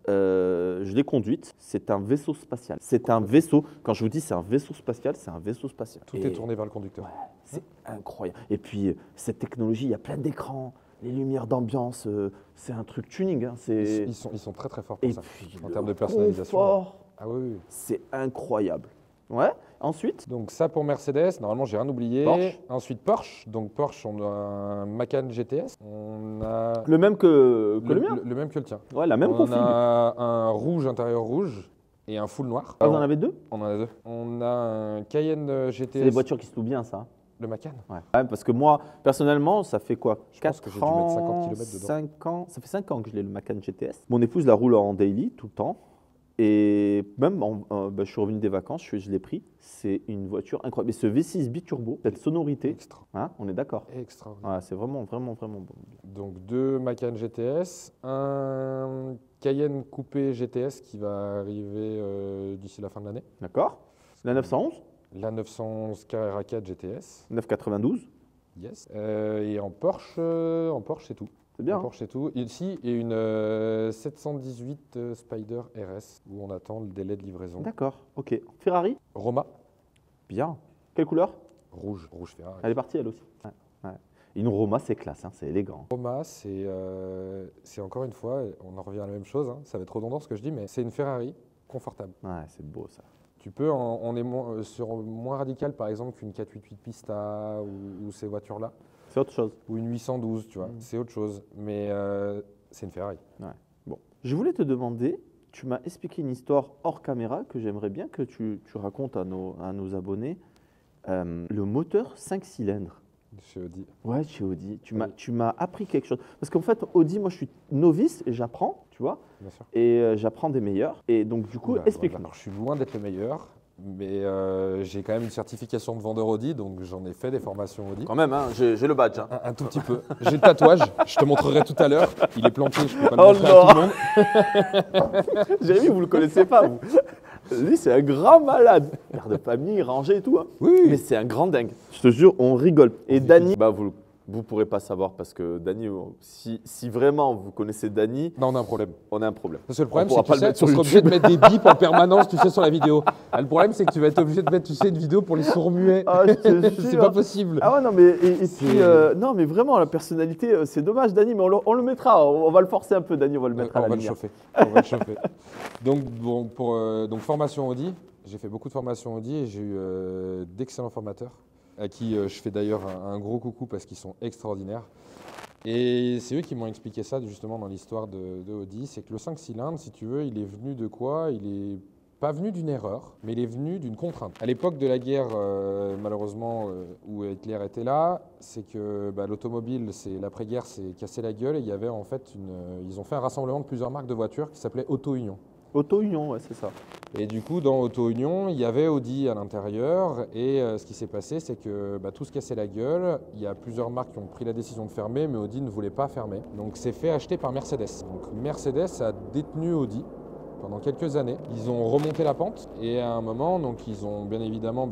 Je l'ai conduite. C'est un vaisseau spatial. C'est un vaisseau. Quand je vous dis c'est un vaisseau spatial, c'est un vaisseau spatial. Tout est tourné vers le conducteur. Ouais, c'est incroyable. Et puis, cette technologie, il y a plein d'écrans, les lumières d'ambiance. C'est un truc tuning. Hein. Ils sont très très forts pour Et ça. puis, En le termes de personnalisation. confort, Ah oui, oui. c'est incroyable. Ouais. Ensuite, Donc ça pour Mercedes, normalement j'ai rien oublié. Porsche. Ensuite Porsche. Donc Porsche, on a un Macan GTS. On a le même que le mien. le même que le tien. Ouais, la même On config. a un rouge intérieur rouge et un full noir. Ah, vous en avez deux? On en a deux. On a un Cayenne GTS. C'est des voitures qui se louent bien, ça. Le Macan. Ouais. Ouais, parce que moi, personnellement, ça fait quoi? Je pense que j'ai dû mettre 50 km dedans. 5 ans. Ça fait 5 ans que je l'ai, le Macan GTS. Mon épouse la roule en daily tout le temps. Et même, je suis revenu des vacances, je l'ai pris. C'est une voiture incroyable. Et ce V6 biturbo, cette sonorité, Extra. hein, on est d'accord. Extraordinaire. Ouais, c'est vraiment, vraiment, vraiment bon. Donc deux Macan GTS, un Cayenne coupé GTS qui va arriver d'ici la fin de l'année. D'accord. La 911, La 911 Carrera 4 GTS. 992, Yes. Et en Porsche c'est tout. c'est bien. En Hein. Porsche, c'est tout. Ici, il y a une 718 Spider RS où on attend le délai de livraison. D'accord, ok. Ferrari, Roma, bien. Quelle couleur? rouge Ferrari. Elle est partie, elle aussi. Ouais, ouais. Une Roma, c'est classe, hein, c'est élégant. Roma, c'est encore une fois, on en revient à la même chose, hein, ça va être redondant ce que je dis, mais c'est une Ferrari confortable. Ouais, c'est beau ça. Tu peux, on est sur moins radical par exemple qu'une 488 Pista ou ces voitures-là, C'est autre chose. ou une 812, tu vois, c'est autre chose, mais c'est une Ferrari. Bon. Je voulais te demander, tu m'as expliqué une histoire hors caméra que j'aimerais bien que tu racontes à nos abonnés. Le moteur 5 cylindres. Chez Audi. Ouais, chez Audi. Oui. Tu m'as appris quelque chose. Parce qu'en fait, Audi, moi, je suis novice et j'apprends, tu vois. Bien sûr. Et j'apprends des meilleurs. Et donc, du coup, Oula, explique-moi. alors, je suis loin d'être le meilleur, mais j'ai quand même une certification de vendeur Audi, donc j'en ai fait des formations Audi. Quand même, hein, j'ai le badge. Hein. Un tout petit peu. J'ai le tatouage, je te montrerai tout à l'heure. Il est planté, je peux pas le Oh montrer non. à tout le monde. Jérémy, vous le connaissez pas, vous. Lui, c'est un grand malade. Père de famille, rangé et tout. Hein. Oui. Mais c'est un grand dingue. Je te jure, on rigole. Et On Dany, bah, vous ne pourrez pas savoir parce que Dany, si vraiment vous connaissez Dany, Non, on a un problème. on a un problème. Parce que le problème, On pourra c'est que pas le tu mettre sais, sur on sera obligé de YouTube. mettre des bips en permanence, tu sais, sur la vidéo. Ah, le problème, c'est que tu vas être obligé de mettre, tu sais, une vidéo pour les sourds muets. Ah, je te C'est jure. pas possible. Ah ouais, non, mais et C'est- puis, non, mais vraiment, la personnalité, c'est dommage, Dany, mais on le mettra. On va le forcer un peu, Dany, on va le mettre à On la va le lumière. chauffer. On va le chauffer. Donc, bon, donc formation Audi. J'ai fait beaucoup de formations Audi et j'ai eu d'excellents formateurs à qui je fais d'ailleurs un gros coucou parce qu'ils sont extraordinaires. Et c'est eux qui m'ont expliqué ça justement dans l'histoire de Audi. C'est que le 5 cylindres, si tu veux, il est venu de quoi? Il est pas venu d'une erreur, mais il est venu d'une contrainte. À l'époque de la guerre, malheureusement, où Hitler était là, c'est que l'automobile, l'après-guerre, s'est cassé la gueule et il y avait en fait ils ont fait un rassemblement de plusieurs marques de voitures qui s'appelait Auto Union. Auto-Union, ouais, c'est ça. Et du coup, dans Auto Union, il y avait Audi à l'intérieur. Et ce qui s'est passé, c'est que tout se cassait la gueule. Il y a plusieurs marques qui ont pris la décision de fermer, mais Audi ne voulait pas fermer. Donc, c'est fait acheter par Mercedes. Donc, Mercedes a détenu Audi pendant quelques années. Ils ont remonté la pente et à un moment, donc, ils ont bien évidemment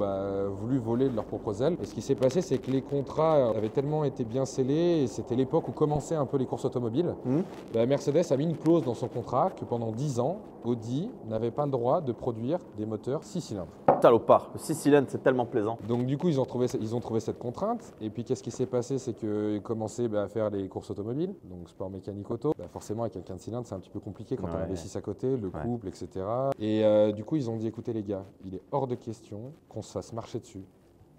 voulu voler de leurs propres ailes. Et ce qui s'est passé, c'est que les contrats avaient tellement été bien scellés et c'était l'époque où commençaient un peu les courses automobiles. Mercedes a mis une clause dans son contrat que pendant 10 ans, Audi n'avait pas le droit de produire des moteurs 6 cylindres. Salopard, le 6 cylindres, c'est tellement plaisant. Donc du coup, ils ont trouvé cette contrainte. Et puis qu'est-ce qui s'est passé? C'est qu'ils commençaient à faire les courses automobiles, donc sport mécanique auto. Forcément, avec un 15 cylindres, c'est un petit peu compliqué quand on a un V6 à côté, le couple, etc. Et du coup, ils ont dit, écoutez les gars, il est hors de question qu'on se fasse marcher dessus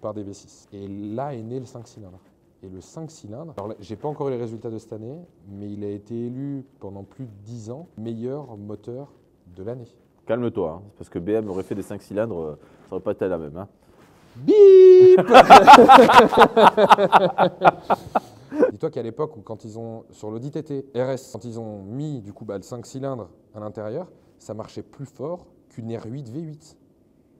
par des V6. Et là est né le 5 cylindres. Et le 5 cylindres, alors là, j'ai pas encore eu les résultats de cette année, mais il a été élu pendant plus de 10 ans meilleur moteur de l'année. Calme-toi, hein, parce que BM aurait fait des 5 cylindres, ça aurait pas été la même. Hein. Bip Dis-toi qu'à l'époque, quand ils ont, sur l'Audi TT RS, quand ils ont mis du coup le 5 cylindres à l'intérieur, ça marchait plus fort qu'une R8 V8.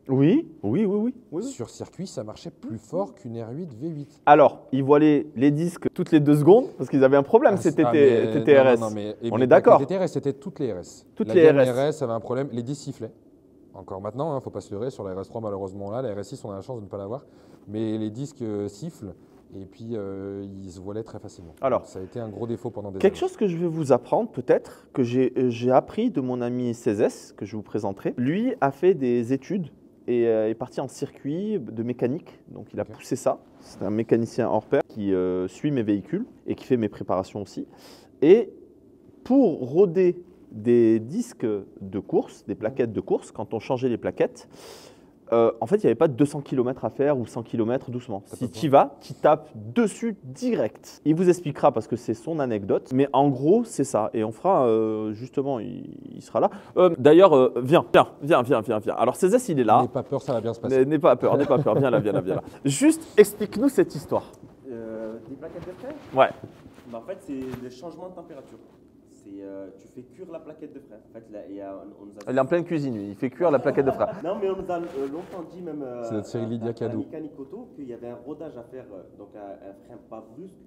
Oui, oui, oui, oui, oui. Sur circuit, ça marchait plus fort qu'une R8 V8. Alors, ils voilaient les disques toutes les 2 secondes parce qu'ils avaient un problème, ces TTRS. Non, mais, On mais est d'accord. Les TTRS, c'était toutes les RS. Toutes la les gamme RS. RS avait un problème, les disques sifflaient. Encore maintenant, faut pas se leurrer, sur la RS3 malheureusement là, la RS6 on a la chance de ne pas l'avoir, mais les disques sifflent et puis ils se voilaient très facilement. Alors, donc, ça a été un gros défaut pendant des quelque années. chose que je vais vous apprendre peut-être, que j'ai appris de mon ami Cézès, que je vous présenterai. Lui a fait des études et est parti en circuit de mécanique, donc il a poussé ça. C'est un mécanicien hors pair qui suit mes véhicules et qui fait mes préparations aussi. Et pour roder des disques de course, des plaquettes de course, quand on changeait les plaquettes, en fait, il n'y avait pas de 200 km à faire ou 100 km doucement. Si tu y vas, tu tapes dessus direct. Il vous expliquera parce que c'est son anecdote, mais en gros, c'est ça. Et on fera, justement, il sera là. D'ailleurs, viens. Alors, Cézès, il est là. N'aie pas peur, ça va bien se passer. N'aie pas peur, viens là. Juste, explique-nous cette histoire. Des plaquettes de frein? Ouais. Bah, en fait, c'est le changement de température. Tu fais cuire la plaquette de frein. En fait, là, on nous a... Il est en pleine cuisine, lui. Il fait cuire la plaquette de frein. Non, mais on nous a longtemps dit, même C'est notre Cyril Lydia Cadou. mécanique auto, qu'il y avait un rodage à faire, donc un frein pas brusque,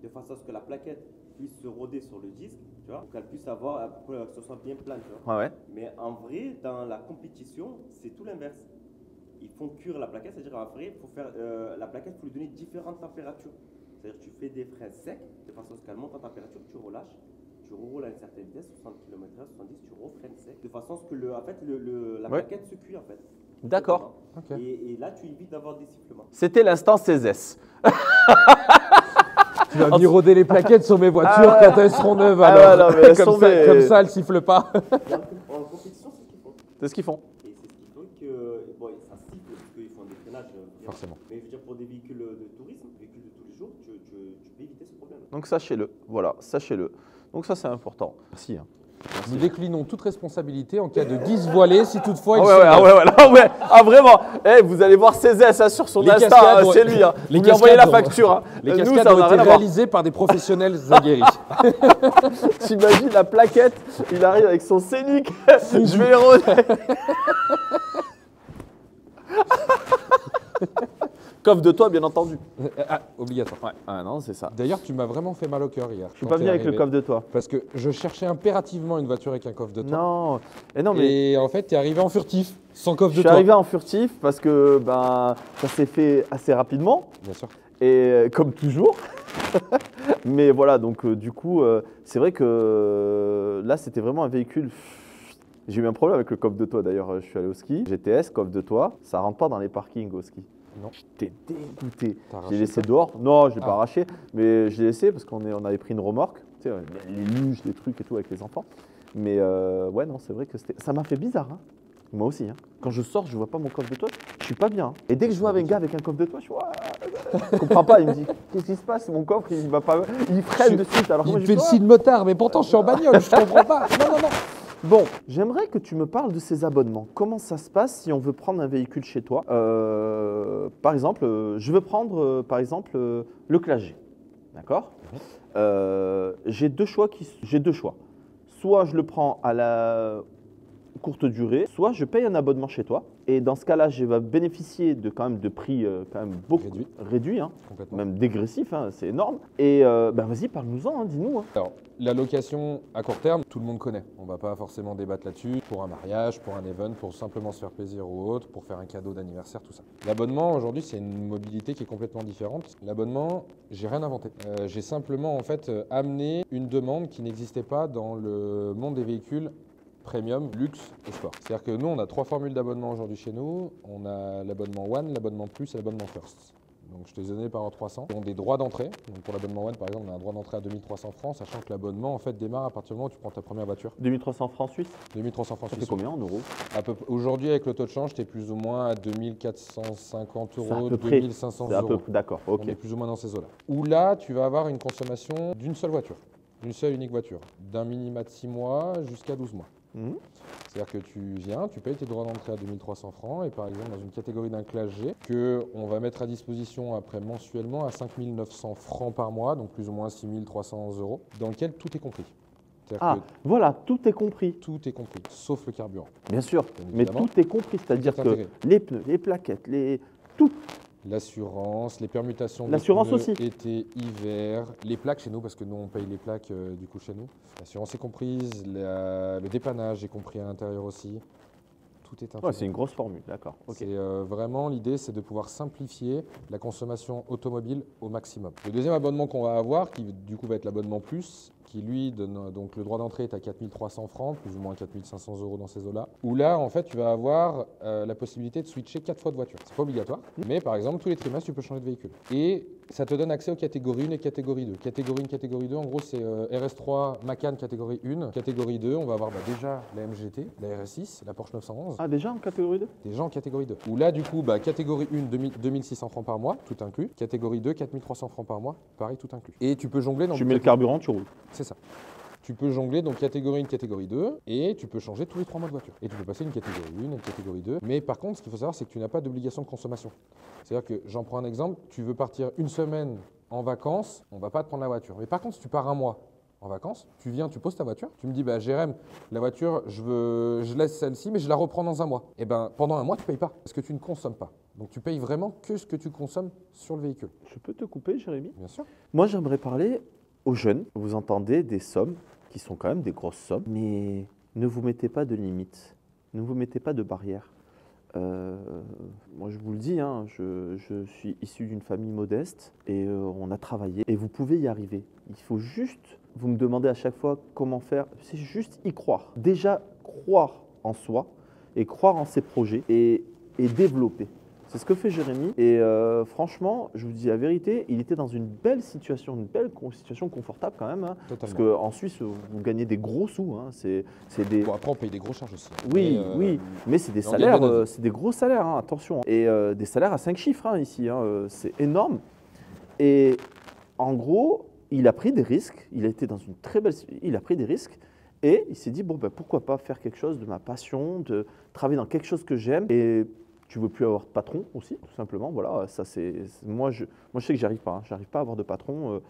de façon à ce que la plaquette puisse se roder sur le disque, tu vois, pour qu'elle puisse avoir, pour que ce soit bien plein, tu vois. Ouais. Mais en vrai, dans la compétition, c'est tout l'inverse. Ils font cuire la plaquette, c'est-à-dire en vrai, il faut faire la plaquette, il faut lui donner différentes températures. C'est-à-dire que tu fais des freins secs, de façon à ce qu'elle monte en température, tu relâches. Tu roules à une certaine vitesse, 60 km/h, 70, tu refreines sec, de façon à ce que la plaquette se cuit en fait. D'accord. Okay. Et là, tu évites d'avoir des sifflements. C'était l'instant Cézès. Tu vas venir roder les plaquettes sur mes voitures quand elles seront neuves. Ah Alors. ouais, non, mais comme ça, elles ne sifflent pas. En compétition, c'est ce qu'ils font. C'est ce qu'ils font. Et c'est ce qui fait que, bon, ça siffle parce qu'ils font des freinages. Forcément. Mais je veux dire, pour des véhicules de tourisme, véhicules de tous les jours, tu peux éviter ce problème. Donc sachez-le, voilà, sachez-le. Donc ça c'est important. Merci. Nous déclinons toute responsabilité en cas de disque voilé si toutefois ils Vraiment. Vous allez voir Cézès sur son Les Insta, cascades, c'est lui. les Vous lui envoyez la cascades facture. Les Nous, cascades ça ont n'a été rien à voir. réalisées par des professionnels aguerris. T'imagines la plaquette, il arrive avec son scénic. Je vais les roder. Coffre de toi, bien entendu. Obligatoire. Ouais. Ah non, c'est ça. D'ailleurs, tu m'as vraiment fait mal au cœur hier. Je suis pas venu avec le coffre de toi. Parce que je cherchais impérativement une voiture avec un coffre de toit. Non. Et en fait, tu es arrivé en furtif, sans coffre de je toit. suis arrivé en furtif parce que ça s'est fait assez rapidement. Bien sûr. Et comme toujours. Mais voilà, donc du coup, c'est vrai que là, c'était vraiment un véhicule. J'ai eu un problème avec le coffre de toit d'ailleurs. Je suis allé au ski. GTS, coffre de toit, ça rentre pas dans les parkings au ski. Non. J'étais dégoûté. T'as J'ai laissé arraché dehors. Non, je l'ai pas arraché, mais je l'ai laissé parce qu'on avait pris une remorque. Tu sais, les luges, les trucs et tout avec les enfants. Mais ouais, non, c'est vrai que ça m'a fait bizarre. Hein. Moi aussi. Hein. Quand je sors, je vois pas mon coffre de toit. Je suis pas bien. Hein. Et dès que je vois un gars avec un coffre de toit, je suis je comprends pas. Il me dit qu'est-ce qui se passe? Mon coffre, il va pas. Il freine de suite. Alors moi, Il fait le signe motard, mais pourtant je suis en bagnole, je comprends pas. Non. Bon, j'aimerais que tu me parles de ces abonnements. Comment ça se passe si on veut prendre un véhicule chez toi? Par exemple, je veux prendre le Classe G. D'accord? J'ai deux choix. Soit je le prends à la courte durée, soit je paye un abonnement chez toi. Et dans ce cas-là, je vais bénéficier de quand même de prix quand même beaucoup réduits, hein, même dégressif, hein, c'est énorme. Et vas-y, parle-nous-en, hein, dis-nous. Hein. Alors, la location à court terme, tout le monde connaît. On ne va pas forcément débattre là-dessus. Pour un mariage, pour un event, pour simplement se faire plaisir ou autre, pour faire un cadeau d'anniversaire, tout ça. L'abonnement, aujourd'hui, c'est une mobilité qui est complètement différente. L'abonnement, j'ai rien inventé. J'ai simplement, en fait, amené une demande qui n'existait pas dans le monde des véhicules premium, luxe et sport. C'est-à-dire que nous, on a 3 formules d'abonnement aujourd'hui chez nous. On a l'abonnement One, l'abonnement Plus et l'abonnement First. Donc je te les ai donnés par 300. Ils ont des droits d'entrée. Donc pour l'abonnement One, par exemple, on a un droit d'entrée à 2300 francs, sachant que l'abonnement en fait démarre à partir du moment où tu prends ta première voiture. 2300 francs suisses? 2300 francs suisses. suisses. Ça fait combien en euros? Aujourd'hui, avec le taux de change, tu es plus ou moins à 2450 euros, 2500 euros. D'accord, ok. On est plus ou moins dans ces eaux-là. Où là, tu vas avoir une consommation d'une seule voiture, une seule unique voiture, d'un minima de 6 mois jusqu'à 12 mois. C'est-à-dire que tu viens, tu payes tes droits d'entrée à 2300 francs et par exemple dans une catégorie d'un Classe G qu'on va mettre à disposition après mensuellement à 5900 francs par mois, donc plus ou moins 6300 euros, dans lequel tout est compris. C'est-à-dire Ah, voilà, tout est compris. que tout est compris, sauf le carburant. Bien sûr, Bien mais évidemment. tout est compris. C'est-à-dire Tout est que intégré. les pneus, les plaquettes, tout. L'assurance, les permutations de L'assurance pneus, aussi. été, hiver, les plaques chez nous, parce que nous on paye les plaques du coup chez nous. L'assurance est comprise, le dépannage est compris à l'intérieur aussi. Tout est intégré. Ouais, c'est une grosse formule, d'accord. Ok. C'est vraiment l'idée, c'est de pouvoir simplifier la consommation automobile au maximum. Le deuxième abonnement qu'on va avoir, qui du coup va être l'abonnement plus, qui lui donne donc le droit d'entrée est à 4 300 francs, plus ou moins 4 500 € dans ces eaux-là. Où là, en fait, tu vas avoir la possibilité de switcher 4 fois de voiture. C'est pas obligatoire, mais par exemple, tous les trimestres, tu peux changer de véhicule. Et ça te donne accès aux catégories 1 et catégorie 2. Catégorie 1, catégorie 2, en gros, c'est RS3 Macan catégorie 1. Catégorie 2, on va avoir déjà la MGT, la RS6, la Porsche 911. Ah, déjà en catégorie 2? Déjà en catégorie 2. Où là, du coup, catégorie 1, 2600 francs par mois, tout inclus. Catégorie 2, 4300 francs par mois, pareil, tout inclus. Et tu peux jongler dans Tu mets le carburant, tu roules. C'est ça. Tu peux jongler donc catégorie 1, catégorie 2, et tu peux changer tous les 3 mois de voiture. Et tu peux passer une catégorie 1, une catégorie 2. Mais par contre, ce qu'il faut savoir, c'est que tu n'as pas d'obligation de consommation. C'est-à-dire que, j'en prends un exemple, tu veux partir une semaine en vacances, on ne va pas te prendre la voiture. Mais par contre, si tu pars un mois en vacances, tu viens, tu poses ta voiture, tu me dis, Jérém, la voiture, je laisse celle-ci, mais je la reprends dans un mois. Et pendant un mois, tu ne payes pas, parce que tu ne consommes pas. Donc tu payes vraiment que ce que tu consommes sur le véhicule. Je peux te couper, Jérémy? Bien sûr. Moi, j'aimerais parler aux jeunes. Vous entendez des sommes qui sont quand même des grosses sommes, mais ne vous mettez pas de limites, ne vous mettez pas de barrières. Moi, je vous le dis, hein, je suis issu d'une famille modeste et on a travaillé et vous pouvez y arriver. Il faut juste, vous me demandez à chaque fois comment faire, c'est juste y croire. Déjà, croire en soi et croire en ses projets et développer. C'est ce que fait Jérémy. Et franchement, je vous dis la vérité, il était dans une belle situation confortable quand même. Hein, parce Totalement. qu'en Suisse, vous gagnez des gros sous. Hein, c'est des... Bon, après, on paye des grosses charges aussi. Hein. Oui, Mais, oui, mais c'est des on gagne bien notre salaires, vie. c'est des gros salaires, hein, attention. Et des salaires à 5 chiffres hein, ici, hein, c'est énorme. Et en gros, il a pris des risques, il a été dans une très belle... Il a pris des risques et il s'est dit, bon, pourquoi pas faire quelque chose de ma passion, de travailler dans quelque chose que j'aime. Et tu veux plus avoir de patron aussi, tout simplement. Voilà, ça moi je sais que j'arrive pas, hein, j'arrive pas à avoir de patron.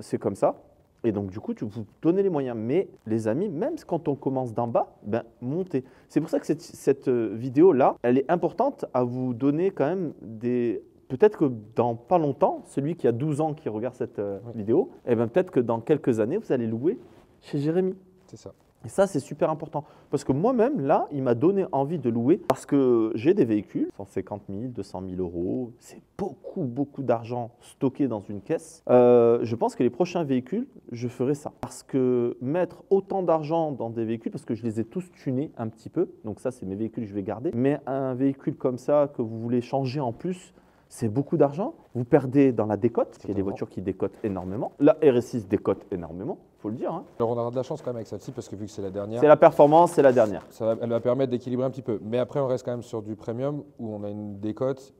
C'est comme ça. Et donc du coup, tu vous donnez les moyens. Mais les amis, même quand on commence d'en bas, montez. C'est pour ça que cette vidéo là, elle est importante à vous donner quand même des. Peut-être que dans pas longtemps, celui qui a 12 ans qui regarde cette vidéo, peut-être que dans quelques années, vous allez louer chez Jérémy. C'est ça. Et ça, c'est super important. Parce que moi-même, là, il m'a donné envie de louer parce que j'ai des véhicules, 150 000, 200 000 €. C'est beaucoup, beaucoup d'argent stocké dans une caisse. Je pense que les prochains véhicules, je ferai ça. Parce que mettre autant d'argent dans des véhicules, parce que je les ai tous tunés un petit peu. Donc ça, c'est mes véhicules que je vais garder. Mais un véhicule comme ça, que vous voulez changer en plus, c'est beaucoup d'argent. Vous perdez dans la décote, parce qu'il y a des voitures qui décotent énormément. La RS6 décote énormément, il faut le dire. Hein. Alors on aura de la chance quand même avec celle-ci parce que vu que c'est la dernière, C'est la performance, c'est la dernière. elle va permettre d'équilibrer un petit peu. Mais après on reste quand même sur du premium où on a une décote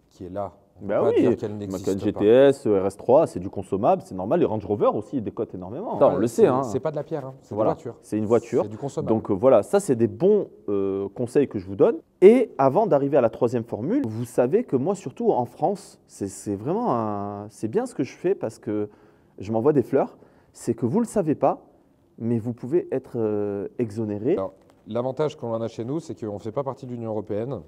qui est là. On peut pas dire qu'elle n'existe Macan pas. GTS, RS3, c'est du consommable, c'est normal. Les Range Rover aussi, ils décotent énormément. Ça, on le sait. C'est Hein. c'est pas de la pierre, hein. C'est Voilà. une voiture. C'est une voiture. C'est du consommable. Donc voilà, ça c'est des bons conseils que je vous donne. Et avant d'arriver à la troisième formule, vous savez que moi surtout en France, c'est vraiment c'est bien ce que je fais parce que je m'envoie des fleurs. C'est que vous ne le savez pas, mais vous pouvez être exonéré. Alors, l'avantage qu'on en a chez nous, c'est qu'on ne fait pas partie de l'Union européenne.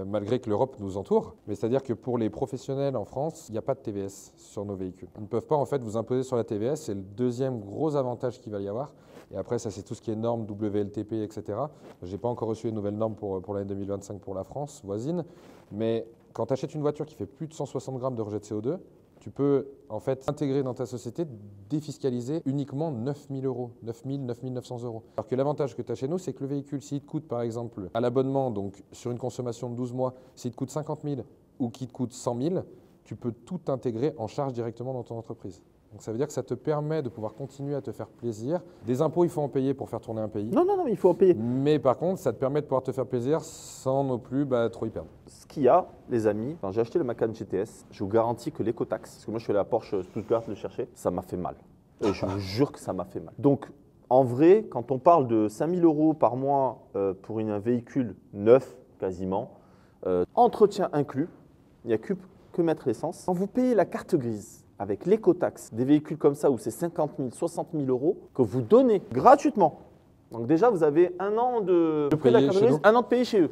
Malgré que l'Europe nous entoure. Mais c'est-à-dire que pour les professionnels en France, il n'y a pas de TVS sur nos véhicules. Ils ne peuvent pas en fait vous imposer sur la TVS, c'est le deuxième gros avantage qu'il va y avoir. Et après, ça c'est tout ce qui est normes WLTP, etc. Je n'ai pas encore reçu les nouvelles normes pour l'année 2025 pour la France voisine. Mais quand tu achètes une voiture qui fait plus de 160 grammes de rejet de CO2, tu peux en fait intégrer dans ta société, défiscaliser uniquement 9 000 €, 9 000, 9 900 €. Alors que l'avantage que tu as chez nous, c'est que le véhicule, s'il te coûte par exemple à l'abonnement, donc sur une consommation de 12 mois, s'il te coûte 50 000 ou qu'il te coûte 100 000, tu peux tout intégrer en charge directement dans ton entreprise. Donc ça veut dire que ça te permet de pouvoir continuer à te faire plaisir. Des impôts, il faut en payer pour faire tourner un pays. Non, il faut en payer. Mais par contre, ça te permet de pouvoir te faire plaisir sans non plus trop y perdre. Ce qu'il y a, les amis, quand j'ai acheté le Macan GTS, je vous garantis que l'écotaxe, parce que moi je suis allé à Porsche Stuttgart le chercher, ça m'a fait mal. Et je vous jure que ça m'a fait mal. Donc, en vrai, quand on parle de 5 000 € par mois pour un véhicule neuf, quasiment, entretien inclus, il n'y a que que mettre l'essence. Quand vous payez la carte grise avec l'écotaxe, des véhicules comme ça où c'est 50 000, 60 000 euros que vous donnez gratuitement. Donc déjà, vous avez un an de prix de la payer carte chez grise, nous. un an de payer chez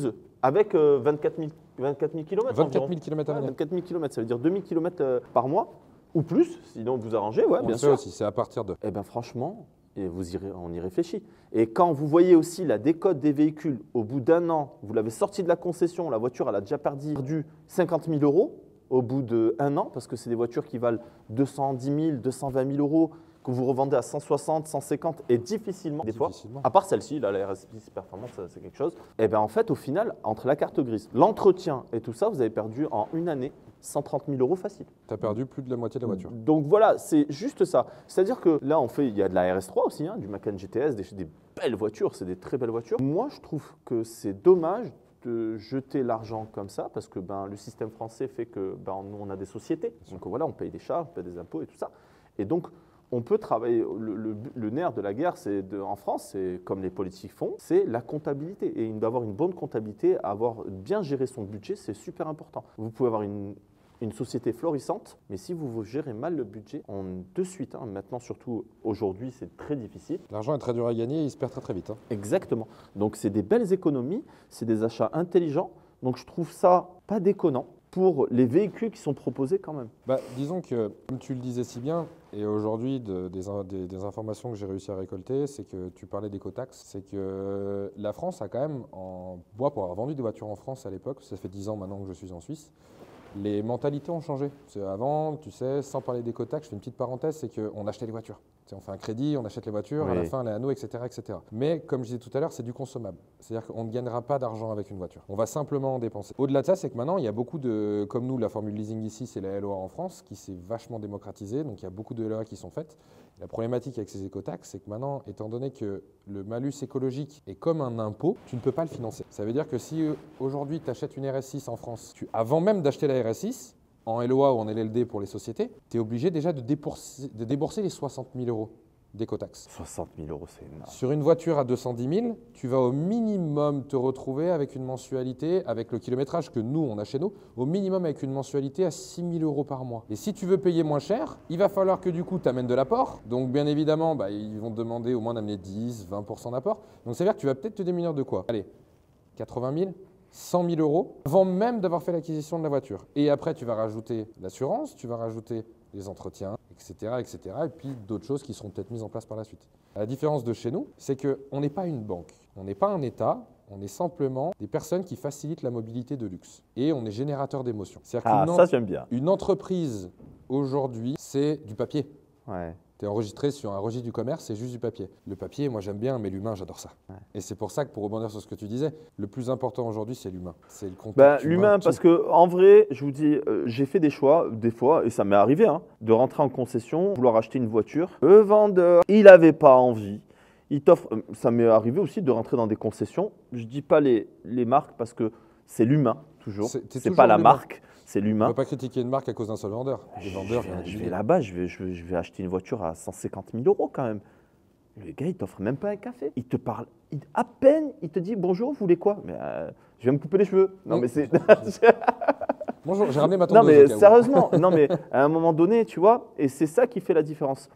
eux, avec 24 000 km. 24 000 km à l'année. 24 000 km, ça veut dire 2000 km par mois ou plus, sinon vous arrangez, ouais, On bien le fait sûr. aussi, c'est à partir de. Eh bien franchement, et on y réfléchit. Et quand vous voyez aussi la décote des véhicules, au bout d'un an, vous l'avez sorti de la concession, la voiture elle a déjà perdu 50 000 euros au bout d'un an, parce que c'est des voitures qui valent 210 000, 220 000 euros, que vous revendez à 160, 150 et difficilement, des fois, à part celle-ci, là, la RS6 Performance, c'est quelque chose. Et bien en fait, au final, entre la carte grise, l'entretien et tout ça, vous avez perdu en une année 130 000 euros facile. Tu as perdu plus de la moitié de la voiture. Donc voilà, c'est juste ça. C'est-à-dire que là, il y a de la RS3 aussi, hein, du Macan GTS, des belles voitures, c'est des très belles voitures. Moi, je trouve que c'est dommage de jeter l'argent comme ça, parce que le système français fait que nous, on a des sociétés. Donc voilà, on paye des charges, on paye des impôts et tout ça. Et donc, on peut travailler. Le nerf de la guerre, en France, c'est comme les politiques font, c'est la comptabilité. Et d'avoir une bonne comptabilité, avoir bien géré son budget, c'est super important. Vous pouvez avoir une société florissante, mais si vous gérez mal le budget, de suite, maintenant surtout aujourd'hui, c'est très difficile. L'argent est très dur à gagner et il se perd très très vite. Exactement. Donc c'est des belles économies, c'est des achats intelligents. Donc je trouve ça pas déconnant pour les véhicules qui sont proposés quand même. Disons que, comme tu le disais si bien, et aujourd'hui des informations que j'ai réussi à récolter, c'est que tu parlais d'écotaxe, c'est que la France a quand même, pour avoir vendu des voitures en France à l'époque, ça fait 10 ans maintenant que je suis en Suisse, les mentalités ont changé. Avant, tu sais, sans parler d'écotaxe, je fais une petite parenthèse, c'est qu'on achetait les voitures. On fait un crédit, on achète les voitures, Oui. à la fin, elle est à nous, etc., etc. Mais comme je disais tout à l'heure, c'est du consommable. C'est-à-dire qu'on ne gagnera pas d'argent avec une voiture. On va simplement en dépenser. Au-delà de ça, c'est que maintenant, il y a beaucoup de, comme nous, la formule leasing ici, c'est la LOA en France, qui s'est vachement démocratisée. Donc il y a beaucoup de LOA qui sont faites. La problématique avec ces écotaxes, c'est que maintenant, étant donné que le malus écologique est comme un impôt, tu ne peux pas le financer. Ça veut dire que si aujourd'hui tu achètes une RS6 en France, avant même d'acheter la RS6, en LOA ou en LLD pour les sociétés, tu es obligé déjà de débourser les 60 000 euros d'écotaxe. 60 000 euros, c'est énorme. Sur une voiture à 210 000, tu vas au minimum te retrouver avec une mensualité, avec le kilométrage que nous, on a chez nous, au minimum avec une mensualité à 6 000 euros par mois. Et si tu veux payer moins cher, il va falloir que du coup, tu amènes de l'apport. Donc bien évidemment, ils vont te demander au moins d'amener 10, 20% d'apport. Donc ça veut dire que tu vas peut-être te démunir de quoi? Allez, 80 000 100 000 euros avant même d'avoir fait l'acquisition de la voiture. Et après, tu vas rajouter l'assurance, tu vas rajouter les entretiens, etc., etc. Et puis d'autres choses qui seront peut-être mises en place par la suite. La différence de chez nous, c'est qu'on n'est pas une banque, on n'est pas un État, on est simplement des personnes qui facilitent la mobilité de luxe. Et on est générateur d'émotions. Ça j'aime bien. Une entreprise, aujourd'hui, c'est du papier. Ouais. Tu es enregistré sur un registre du commerce, c'est juste du papier. Le papier, moi j'aime bien, mais l'humain, j'adore ça. Ouais. Et c'est pour ça que, pour rebondir sur ce que tu disais, le plus important aujourd'hui, c'est l'humain. C'est le contact humain. L'humain, parce que en vrai, je vous dis, j'ai fait des choix, des fois, et ça m'est arrivé, de rentrer en concession, vouloir acheter une voiture. Le vendeur, il n'avait pas envie. Il t'offre. Ça m'est arrivé aussi de rentrer dans des concessions. Je ne dis pas les marques parce que c'est l'humain, toujours. C'est pas la marque. C'est l'humain. On ne peut pas critiquer une marque à cause d'un seul vendeur. Les vendeurs, je vais là-bas, je vais acheter une voiture à 150 000 euros quand même. Le gars, il t'offre même pas un café. Il te parle, à peine, il te dit bonjour, vous voulez quoi? Mais je vais me couper les cheveux. Non, mais c'est. Bonjour, j'ai ramené ma tondeuse. Non, mais sérieusement, non, mais à un moment donné, tu vois, et c'est ça qui fait la différence.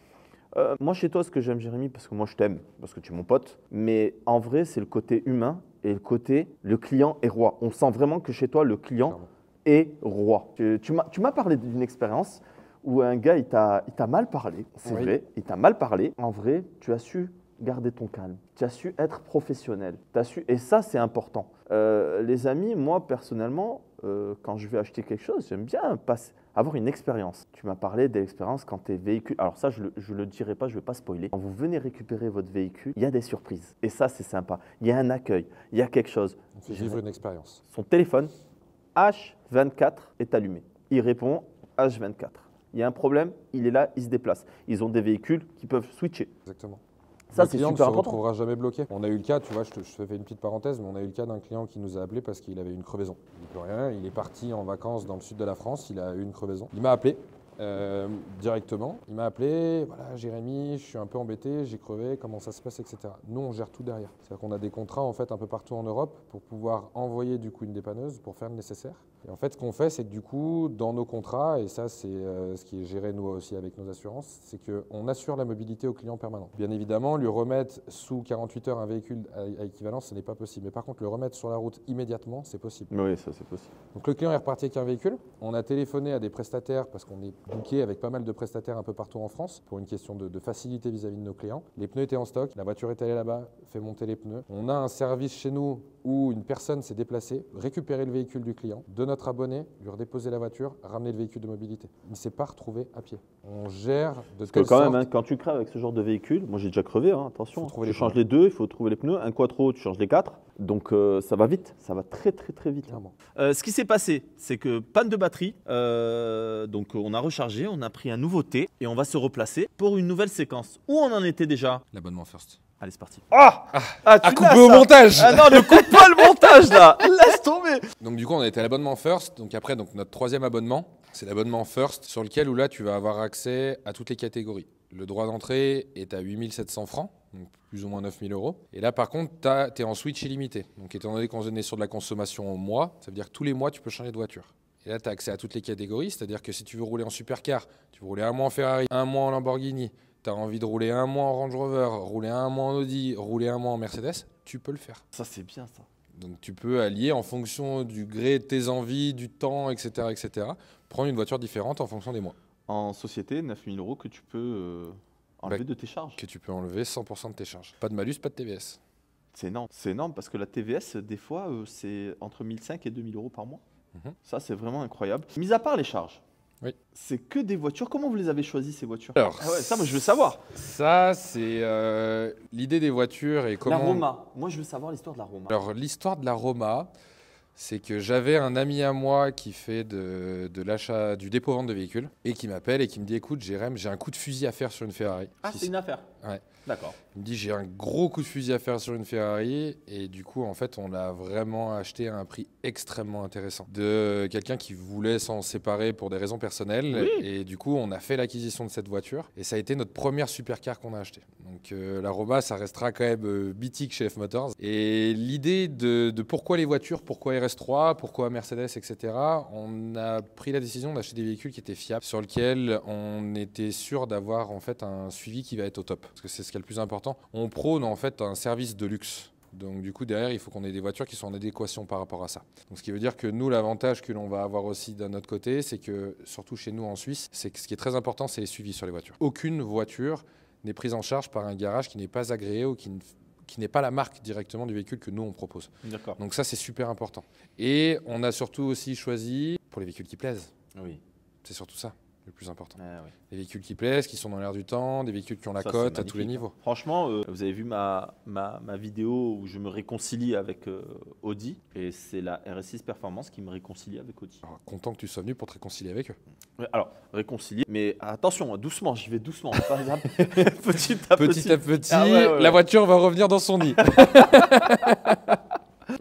Moi, chez toi, ce que j'aime, Jérémy, parce que moi, je t'aime, parce que tu es mon pote, mais en vrai, c'est le côté humain et le côté le client est roi. On sent vraiment que chez toi, le client est roi. Tu m'as parlé d'une expérience où un gars, il t'a mal parlé, c'est vrai, il t'a mal parlé. En vrai, tu as su garder ton calme, tu as su être professionnel, et ça, c'est important. Les amis, moi, personnellement, quand je vais acheter quelque chose, j'aime bien avoir une expérience. Tu m'as parlé de l'expérience quand tes véhicules... Alors ça, je ne le dirai pas, je ne vais pas spoiler. Quand vous venez récupérer votre véhicule, il y a des surprises. Et ça, c'est sympa. Il y a un accueil, il y a quelque chose. On fait vivre une expérience. Son téléphone, H24, est allumé. Il répond H24. Il y a un problème, il est là, il se déplace. Ils ont des véhicules qui peuvent switcher. Exactement. Ça, c'est super important. Ne se retrouvera jamais bloqué. On a eu le cas, tu vois, je te fais une petite parenthèse, mais on a eu le cas d'un client qui nous a appelé parce qu'il avait une crevaison. Il ne peut rien, il est parti en vacances dans le sud de la France, il a eu une crevaison. Il m'a appelé directement. Il m'a appelé, voilà, Jérémy, je suis un peu embêté, j'ai crevé, comment ça se passe, etc. Nous, on gère tout derrière. C'est-à-dire qu'on a des contrats en fait un peu partout en Europe pour pouvoir envoyer du coup une dépanneuse pour faire le nécessaire. Et en fait, ce qu'on fait, c'est que du coup, dans nos contrats, et ça, c'est ce qui est géré nous aussi avec nos assurances, c'est qu'on assure la mobilité au client permanent. Bien évidemment, lui remettre sous 48 heures un véhicule à équivalence, ce n'est pas possible. Mais par contre, le remettre sur la route immédiatement, c'est possible. Oui, ça c'est possible. Donc le client est reparti avec un véhicule. On a téléphoné à des prestataires parce qu'on est booké avec pas mal de prestataires un peu partout en France pour une question de facilité vis-à-vis de nos clients. Les pneus étaient en stock, la voiture est allée là-bas, fait monter les pneus. On a un service chez nous où une personne s'est déplacée, récupérer le véhicule du client, de notre abonné, lui redéposer la voiture, ramener le véhicule de mobilité. Il ne s'est pas retrouvé à pied. On gère de Parce que telle quand sorte... même, hein, quand tu crèves avec ce genre de véhicule, moi j'ai déjà crevé, hein, attention, Faut trouver tu les changes pneus. les deux, il faut trouver les pneus, un quattro, tu changes les quatre, donc ça va vite, ça va très très très vite. Clairement. Ce qui s'est passé, c'est que panne de batterie, donc on a rechargé, on a pris un nouveau T et on va se replacer pour une nouvelle séquence. Où on en était déjà? L'abonnement First. Allez, c'est parti. Ah, À tu couper l'as, au ça. montage. Ah non, ne coupe pas le montage là. Laisse tomber. Donc du coup, on a été à l'abonnement First. Donc après, notre troisième abonnement, c'est l'abonnement First sur lequel où là, tu vas avoir accès à toutes les catégories. Le droit d'entrée est à 8 700 francs, donc plus ou moins 9 000 euros. Et là, par contre, tu es en switch illimité. Donc étant donné qu'on est sur de la consommation au mois, ça veut dire que tous les mois, tu peux changer de voiture. Et là, tu as accès à toutes les catégories, c'est-à-dire que si tu veux rouler en supercar, tu veux rouler un mois en Ferrari, un mois en Lamborghini, tu as envie de rouler un mois en Range Rover, rouler un mois en Audi, rouler un mois en Mercedes, tu peux le faire. Ça c'est bien ça. Donc tu peux allier en fonction du gré de tes envies, du temps, etc., prendre une voiture différente en fonction des mois. En société, 9 000 euros que tu peux enlever de tes charges. Que tu peux enlever 100% de tes charges. Pas de malus, pas de TVS. C'est énorme parce que la TVS, des fois, c'est entre 1 500 et 2 000 euros par mois. Ça, c'est vraiment incroyable. Mis à part les charges, oui. C'est que des voitures. Comment vous les avez choisies, ces voitures? Alors, ah ouais, ça, moi, je veux savoir. Ça, c'est l'idée des voitures et comment... La Roma. Moi, je veux savoir l'histoire de la Roma. Alors, l'histoire de la Roma, c'est que j'avais un ami à moi qui fait de l'achat, du dépôt-vente de véhicules et qui m'appelle et qui me dit « Écoute, Jérém, j'ai un coup de fusil à faire sur une Ferrari. » Ah, c'est une affaire. Ouais. D'accord. Il me dit j'ai un gros coup de fusil à faire sur une Ferrari et du coup en fait on l'a vraiment acheté à un prix extrêmement intéressant de quelqu'un qui voulait s'en séparer pour des raisons personnelles. Oui. Et du coup on a fait l'acquisition de cette voiture et ça a été notre première supercar qu'on a achetée. Donc la Roma ça restera quand même mythique chez F Motors et l'idée de pourquoi les voitures, pourquoi RS3, pourquoi Mercedes, etc. On a pris la décision d'acheter des véhicules qui étaient fiables, sur lesquels on était sûr d'avoir en fait un suivi qui va être au top, parce que c'est ce qui est le plus important. On prône en fait un service de luxe. Donc du coup derrière il faut qu'on ait des voitures qui sont en adéquation par rapport à ça. Donc ce qui veut dire que nous l'avantage que l'on va avoir aussi d'un autre côté, c'est que surtout chez nous en Suisse, c'est que ce qui est très important c'est les suivis sur les voitures. Aucune voiture n'est prise en charge par un garage qui n'est pas agréé ou qui n'est pas la marque directement du véhicule que nous on propose. D'accord. Donc ça c'est super important. Et on a surtout aussi choisi pour les véhicules qui plaisent. Oui. C'est surtout ça le plus important. Ah, oui. Des véhicules qui plaisent, qui sont dans l'air du temps, des véhicules qui ont la Ça, cote c'est à tous les magnifique, niveaux. hein. Franchement, vous avez vu ma vidéo où je me réconcilie avec Audi et c'est la RS6 Performance qui me réconcilie avec Audi. Alors, content que tu sois venu pour te réconcilier avec eux. Ouais, alors, réconcilier, mais attention, doucement, j'y vais doucement. Par exemple, petit à petit. Petit à petit, Ah ouais. la voiture va revenir dans son nid.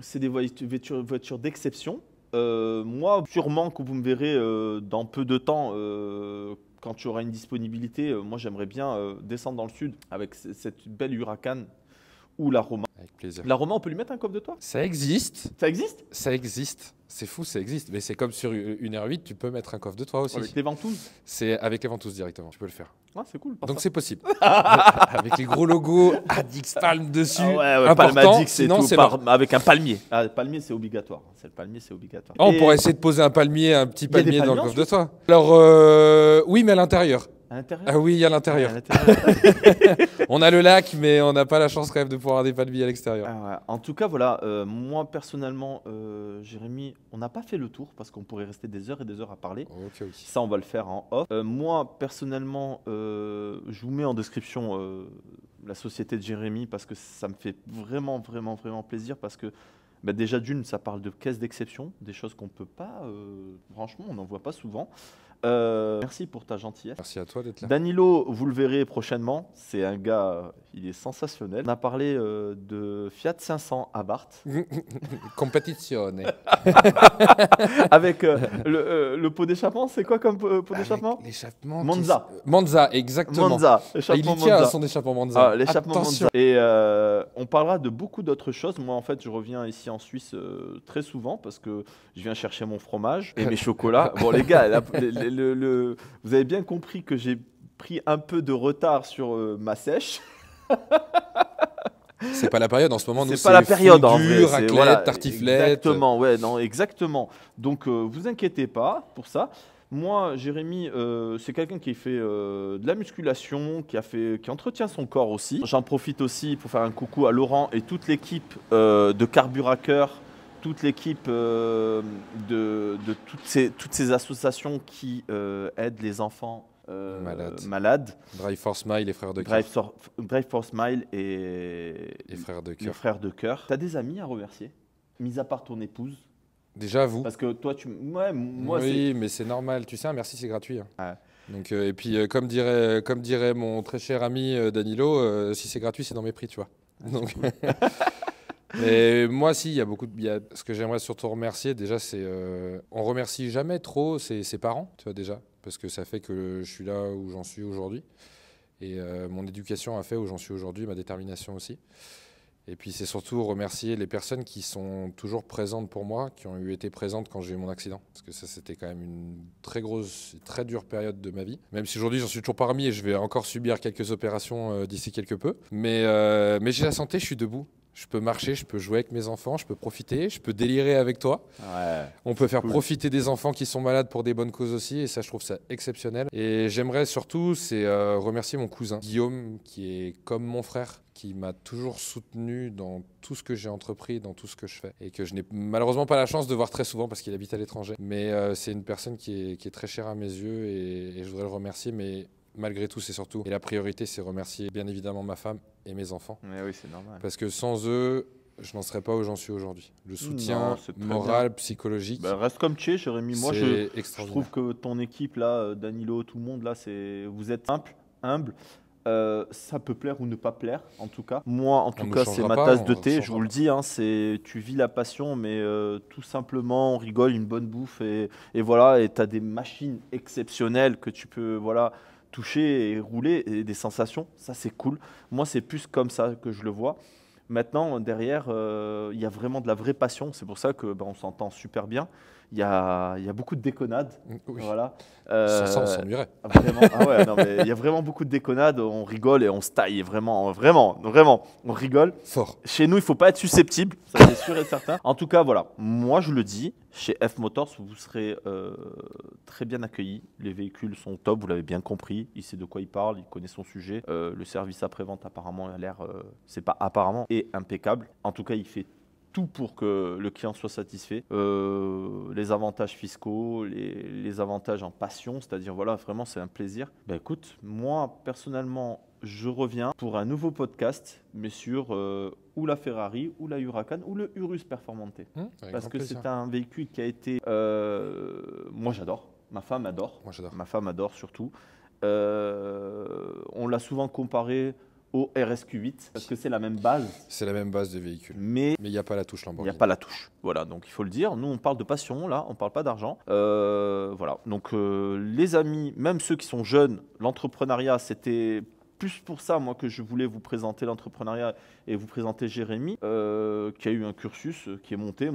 C'est des voitures d'exception. Moi, sûrement que vous me verrez dans peu de temps, quand tu auras une disponibilité, moi j'aimerais bien descendre dans le sud avec cette belle Huracan ou la Roma. Avec plaisir. La Roma, on peut lui mettre un coffre de toit? Ça existe. Ça existe? Ça existe. C'est fou, ça existe. Mais c'est comme sur une R8, tu peux mettre un coffre de toit aussi. Avec les ventouses? C'est avec les ventouses directement, tu peux le faire. Ah, c'est cool. Donc c'est possible. Avec les gros logos Adix Palm dessus. Ah ouais, important, Palmadix, c'est sinon tout. c'est mort. Avec un palmier. Ah, le palmier, c'est obligatoire. C'est le palmier, c'est obligatoire. Oh, on Et pourrait essayer de poser un petit y a des palmier dans le palmiers en coffre de toit. Alors oui, mais à l'intérieur. à l'intérieur? Ah oui, à l'intérieur. À l'intérieur. On a le lac, mais on n'a pas la chance quand même de pouvoir avoir des palmiers à l'extérieur. Ah ouais. En tout cas, voilà, moi personnellement, Jérémy, on n'a pas fait le tour parce qu'on pourrait rester des heures et des heures à parler. Ok, ok. Ça, on va le faire en off. Moi, personnellement, je vous mets en description la société de Jérémy parce que ça me fait vraiment, vraiment, vraiment plaisir parce que bah, déjà d'une, ça parle de caisse d'exception, des choses qu'on peut pas, franchement, on n'en voit pas souvent. Merci pour ta gentillesse. Merci à toi d'être là. Danilo, vous le verrez prochainement, c'est un gars, il est sensationnel. On a parlé de Fiat 500 Abarth. Competizione. Avec le pot d'échappement, c'est quoi comme pot d'échappement? L'échappement. Monza. Monza, exactement. Monza, Il échappement y tient à Monza. son échappement Monza. Ah, l'échappement Attention. Monza. Et on parlera de beaucoup d'autres choses. Moi, en fait, je reviens ici en Suisse très souvent parce que je viens chercher mon fromage et mes chocolats. Bon, les gars, vous avez bien compris que j'ai pris un peu de retard sur ma sèche. C'est pas la période en ce moment. C'est pas la période en fondue, vrai. raclette, Voilà, tartiflette. Exactement, ouais, non, exactement. Donc, vous inquiétez pas pour ça. Moi, Jérémy, c'est quelqu'un qui fait de la musculation, qui entretient son corps aussi. J'en profite aussi pour faire un coucou à Laurent et toute l'équipe de Carburacker, toute l'équipe de toutes ces associations qui aident les enfants malades. Drive for Smile, les frères de cœur. Drive for Smile et Les frères de les cœur. frères de cœur. Tu as des amis à remercier, mis à part ton épouse? Déjà, vous. Parce que toi, ouais, moi, oui, mais c'est normal. Tu sais, un merci, c'est gratuit. Hein. Ouais. Donc, et puis, comme dirait mon très cher ami Danilo, si c'est gratuit, c'est dans mes prix, tu vois. Donc, et moi, si, il y a beaucoup de. Ce que j'aimerais surtout remercier, déjà, c'est. On remercie jamais trop ses parents, tu vois, déjà. Parce que ça fait que je suis là où j'en suis aujourd'hui. Et mon éducation a fait où j'en suis aujourd'hui, ma détermination aussi. Et puis c'est surtout remercier les personnes qui sont toujours présentes pour moi, qui ont été présentes quand j'ai eu mon accident. Parce que ça, c'était quand même une très grosse, très dure période de ma vie. Même si aujourd'hui, j'en suis toujours parmi et je vais encore subir quelques opérations d'ici quelque peu. Mais j'ai la santé, je suis debout. Je peux marcher, je peux jouer avec mes enfants, je peux profiter, je peux délirer avec toi. Ouais, On peut faire profiter des enfants qui sont malades pour des bonnes causes aussi, et ça, je trouve ça exceptionnel. Et j'aimerais surtout, c'est remercier mon cousin Guillaume, qui est comme mon frère, qui m'a toujours soutenu dans tout ce que j'ai entrepris, dans tout ce que je fais, et que je n'ai malheureusement pas la chance de voir très souvent parce qu'il habite à l'étranger. Mais c'est une personne qui est très chère à mes yeux, et je voudrais le remercier, mais malgré tout, c'est surtout, et la priorité, c'est remercier bien évidemment ma femme et mes enfants. mais oui, c'est normal. Parce que sans eux, je n'en serais pas où j'en suis aujourd'hui. Le soutien Non, c'est très moral, bien. psychologique, Bah, reste comme tu es, Jérémy. Moi, c'est je extraordinaire. trouve que ton équipe, là, Danilo, tout le monde, là, vous êtes simple, humble. Ça peut plaire ou ne pas plaire, en tout cas. Moi, en tout ne cas, c'est changera ma pas, tasse de on thé, je changera vous le pas. dis. Hein, tu vis la passion, mais tout simplement, on rigole, une bonne bouffe. Et voilà, et tu as des machines exceptionnelles que tu peux toucher et rouler, et des sensations. Ça, c'est cool. Moi, c'est plus comme ça que je le vois. Maintenant, derrière, il y a vraiment de la vraie passion. C'est pour ça que on s'entend super bien. Il y a beaucoup de déconnades. Oui. Voilà. Sans ça, on s'ennuierait. Vraiment, ah ouais, non, mais il y a vraiment beaucoup de déconnades. On rigole et on se taille. Vraiment, on rigole. Fort. Chez nous, il ne faut pas être susceptible, ça c'est sûr et certain. En tout cas, voilà, moi je le dis, chez F Motors, vous serez très bien accueillis. Les véhicules sont top, vous l'avez bien compris. Il sait de quoi il parle, il connaît son sujet. Le service après-vente, apparemment, a l'air, c'est pas apparemment, est impeccable. En tout cas, il fait tout pour que le client soit satisfait. Les avantages fiscaux, les avantages en passion, c'est-à-dire, voilà, vraiment, c'est un plaisir. Ben écoute, moi, personnellement, je reviens pour un nouveau podcast, mais sur ou la Ferrari, ou la Huracan, ou le Urus Performante. Avec Parce grand que plaisir. c'est un véhicule qui a été... moi, j'adore. Ma femme adore. Moi, j'adore. Ma femme adore surtout. On l'a souvent comparé au RSQ8, parce que c'est la même base, C'est la même base de véhicule. mais Mais il n'y a pas la touche il n'y Lamborghini. a pas la touche. Voilà, donc il faut le dire. Nous, on parle de passion, là, on ne parle pas d'argent. Voilà, donc les amis, même ceux qui sont jeunes, l'entrepreneuriat, c'était plus pour ça, moi, que je voulais vous présenter l'entrepreneuriat et vous présenter Jérémy, qui a eu un cursus qui est monté,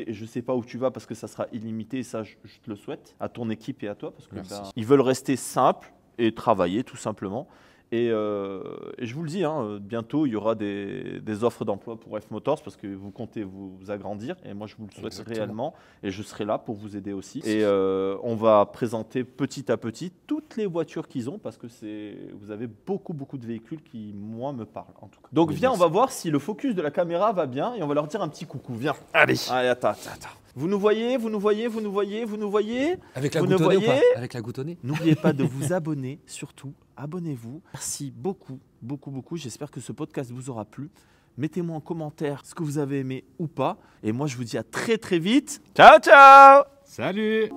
et je ne sais pas où tu vas parce que ça sera illimité, et ça, je te le souhaite, à ton équipe et à toi, parce que Merci. ils veulent rester simples et travailler, tout simplement. Et je vous le dis, hein, bientôt il y aura des offres d'emploi pour F Motors parce que vous comptez vous agrandir et moi je vous le souhaite Exactement. réellement et je serai là pour vous aider aussi. Et on va présenter petit à petit toutes les voitures qu'ils ont parce que vous avez beaucoup de véhicules qui moi me parlent en tout cas. Donc Oui, viens, merci. on va voir si le focus de la caméra va bien et on va leur dire un petit coucou. Viens. Allez. Allez, attends. Vous nous voyez. Avec la Vous ne goutte au nez ou pas voyez Avec la goutte au nez. N'oubliez pas de vous abonner, surtout, abonnez-vous. Merci beaucoup. J'espère que ce podcast vous aura plu. Mettez-moi en commentaire ce que vous avez aimé ou pas. Et moi, je vous dis à très vite. Ciao. Salut.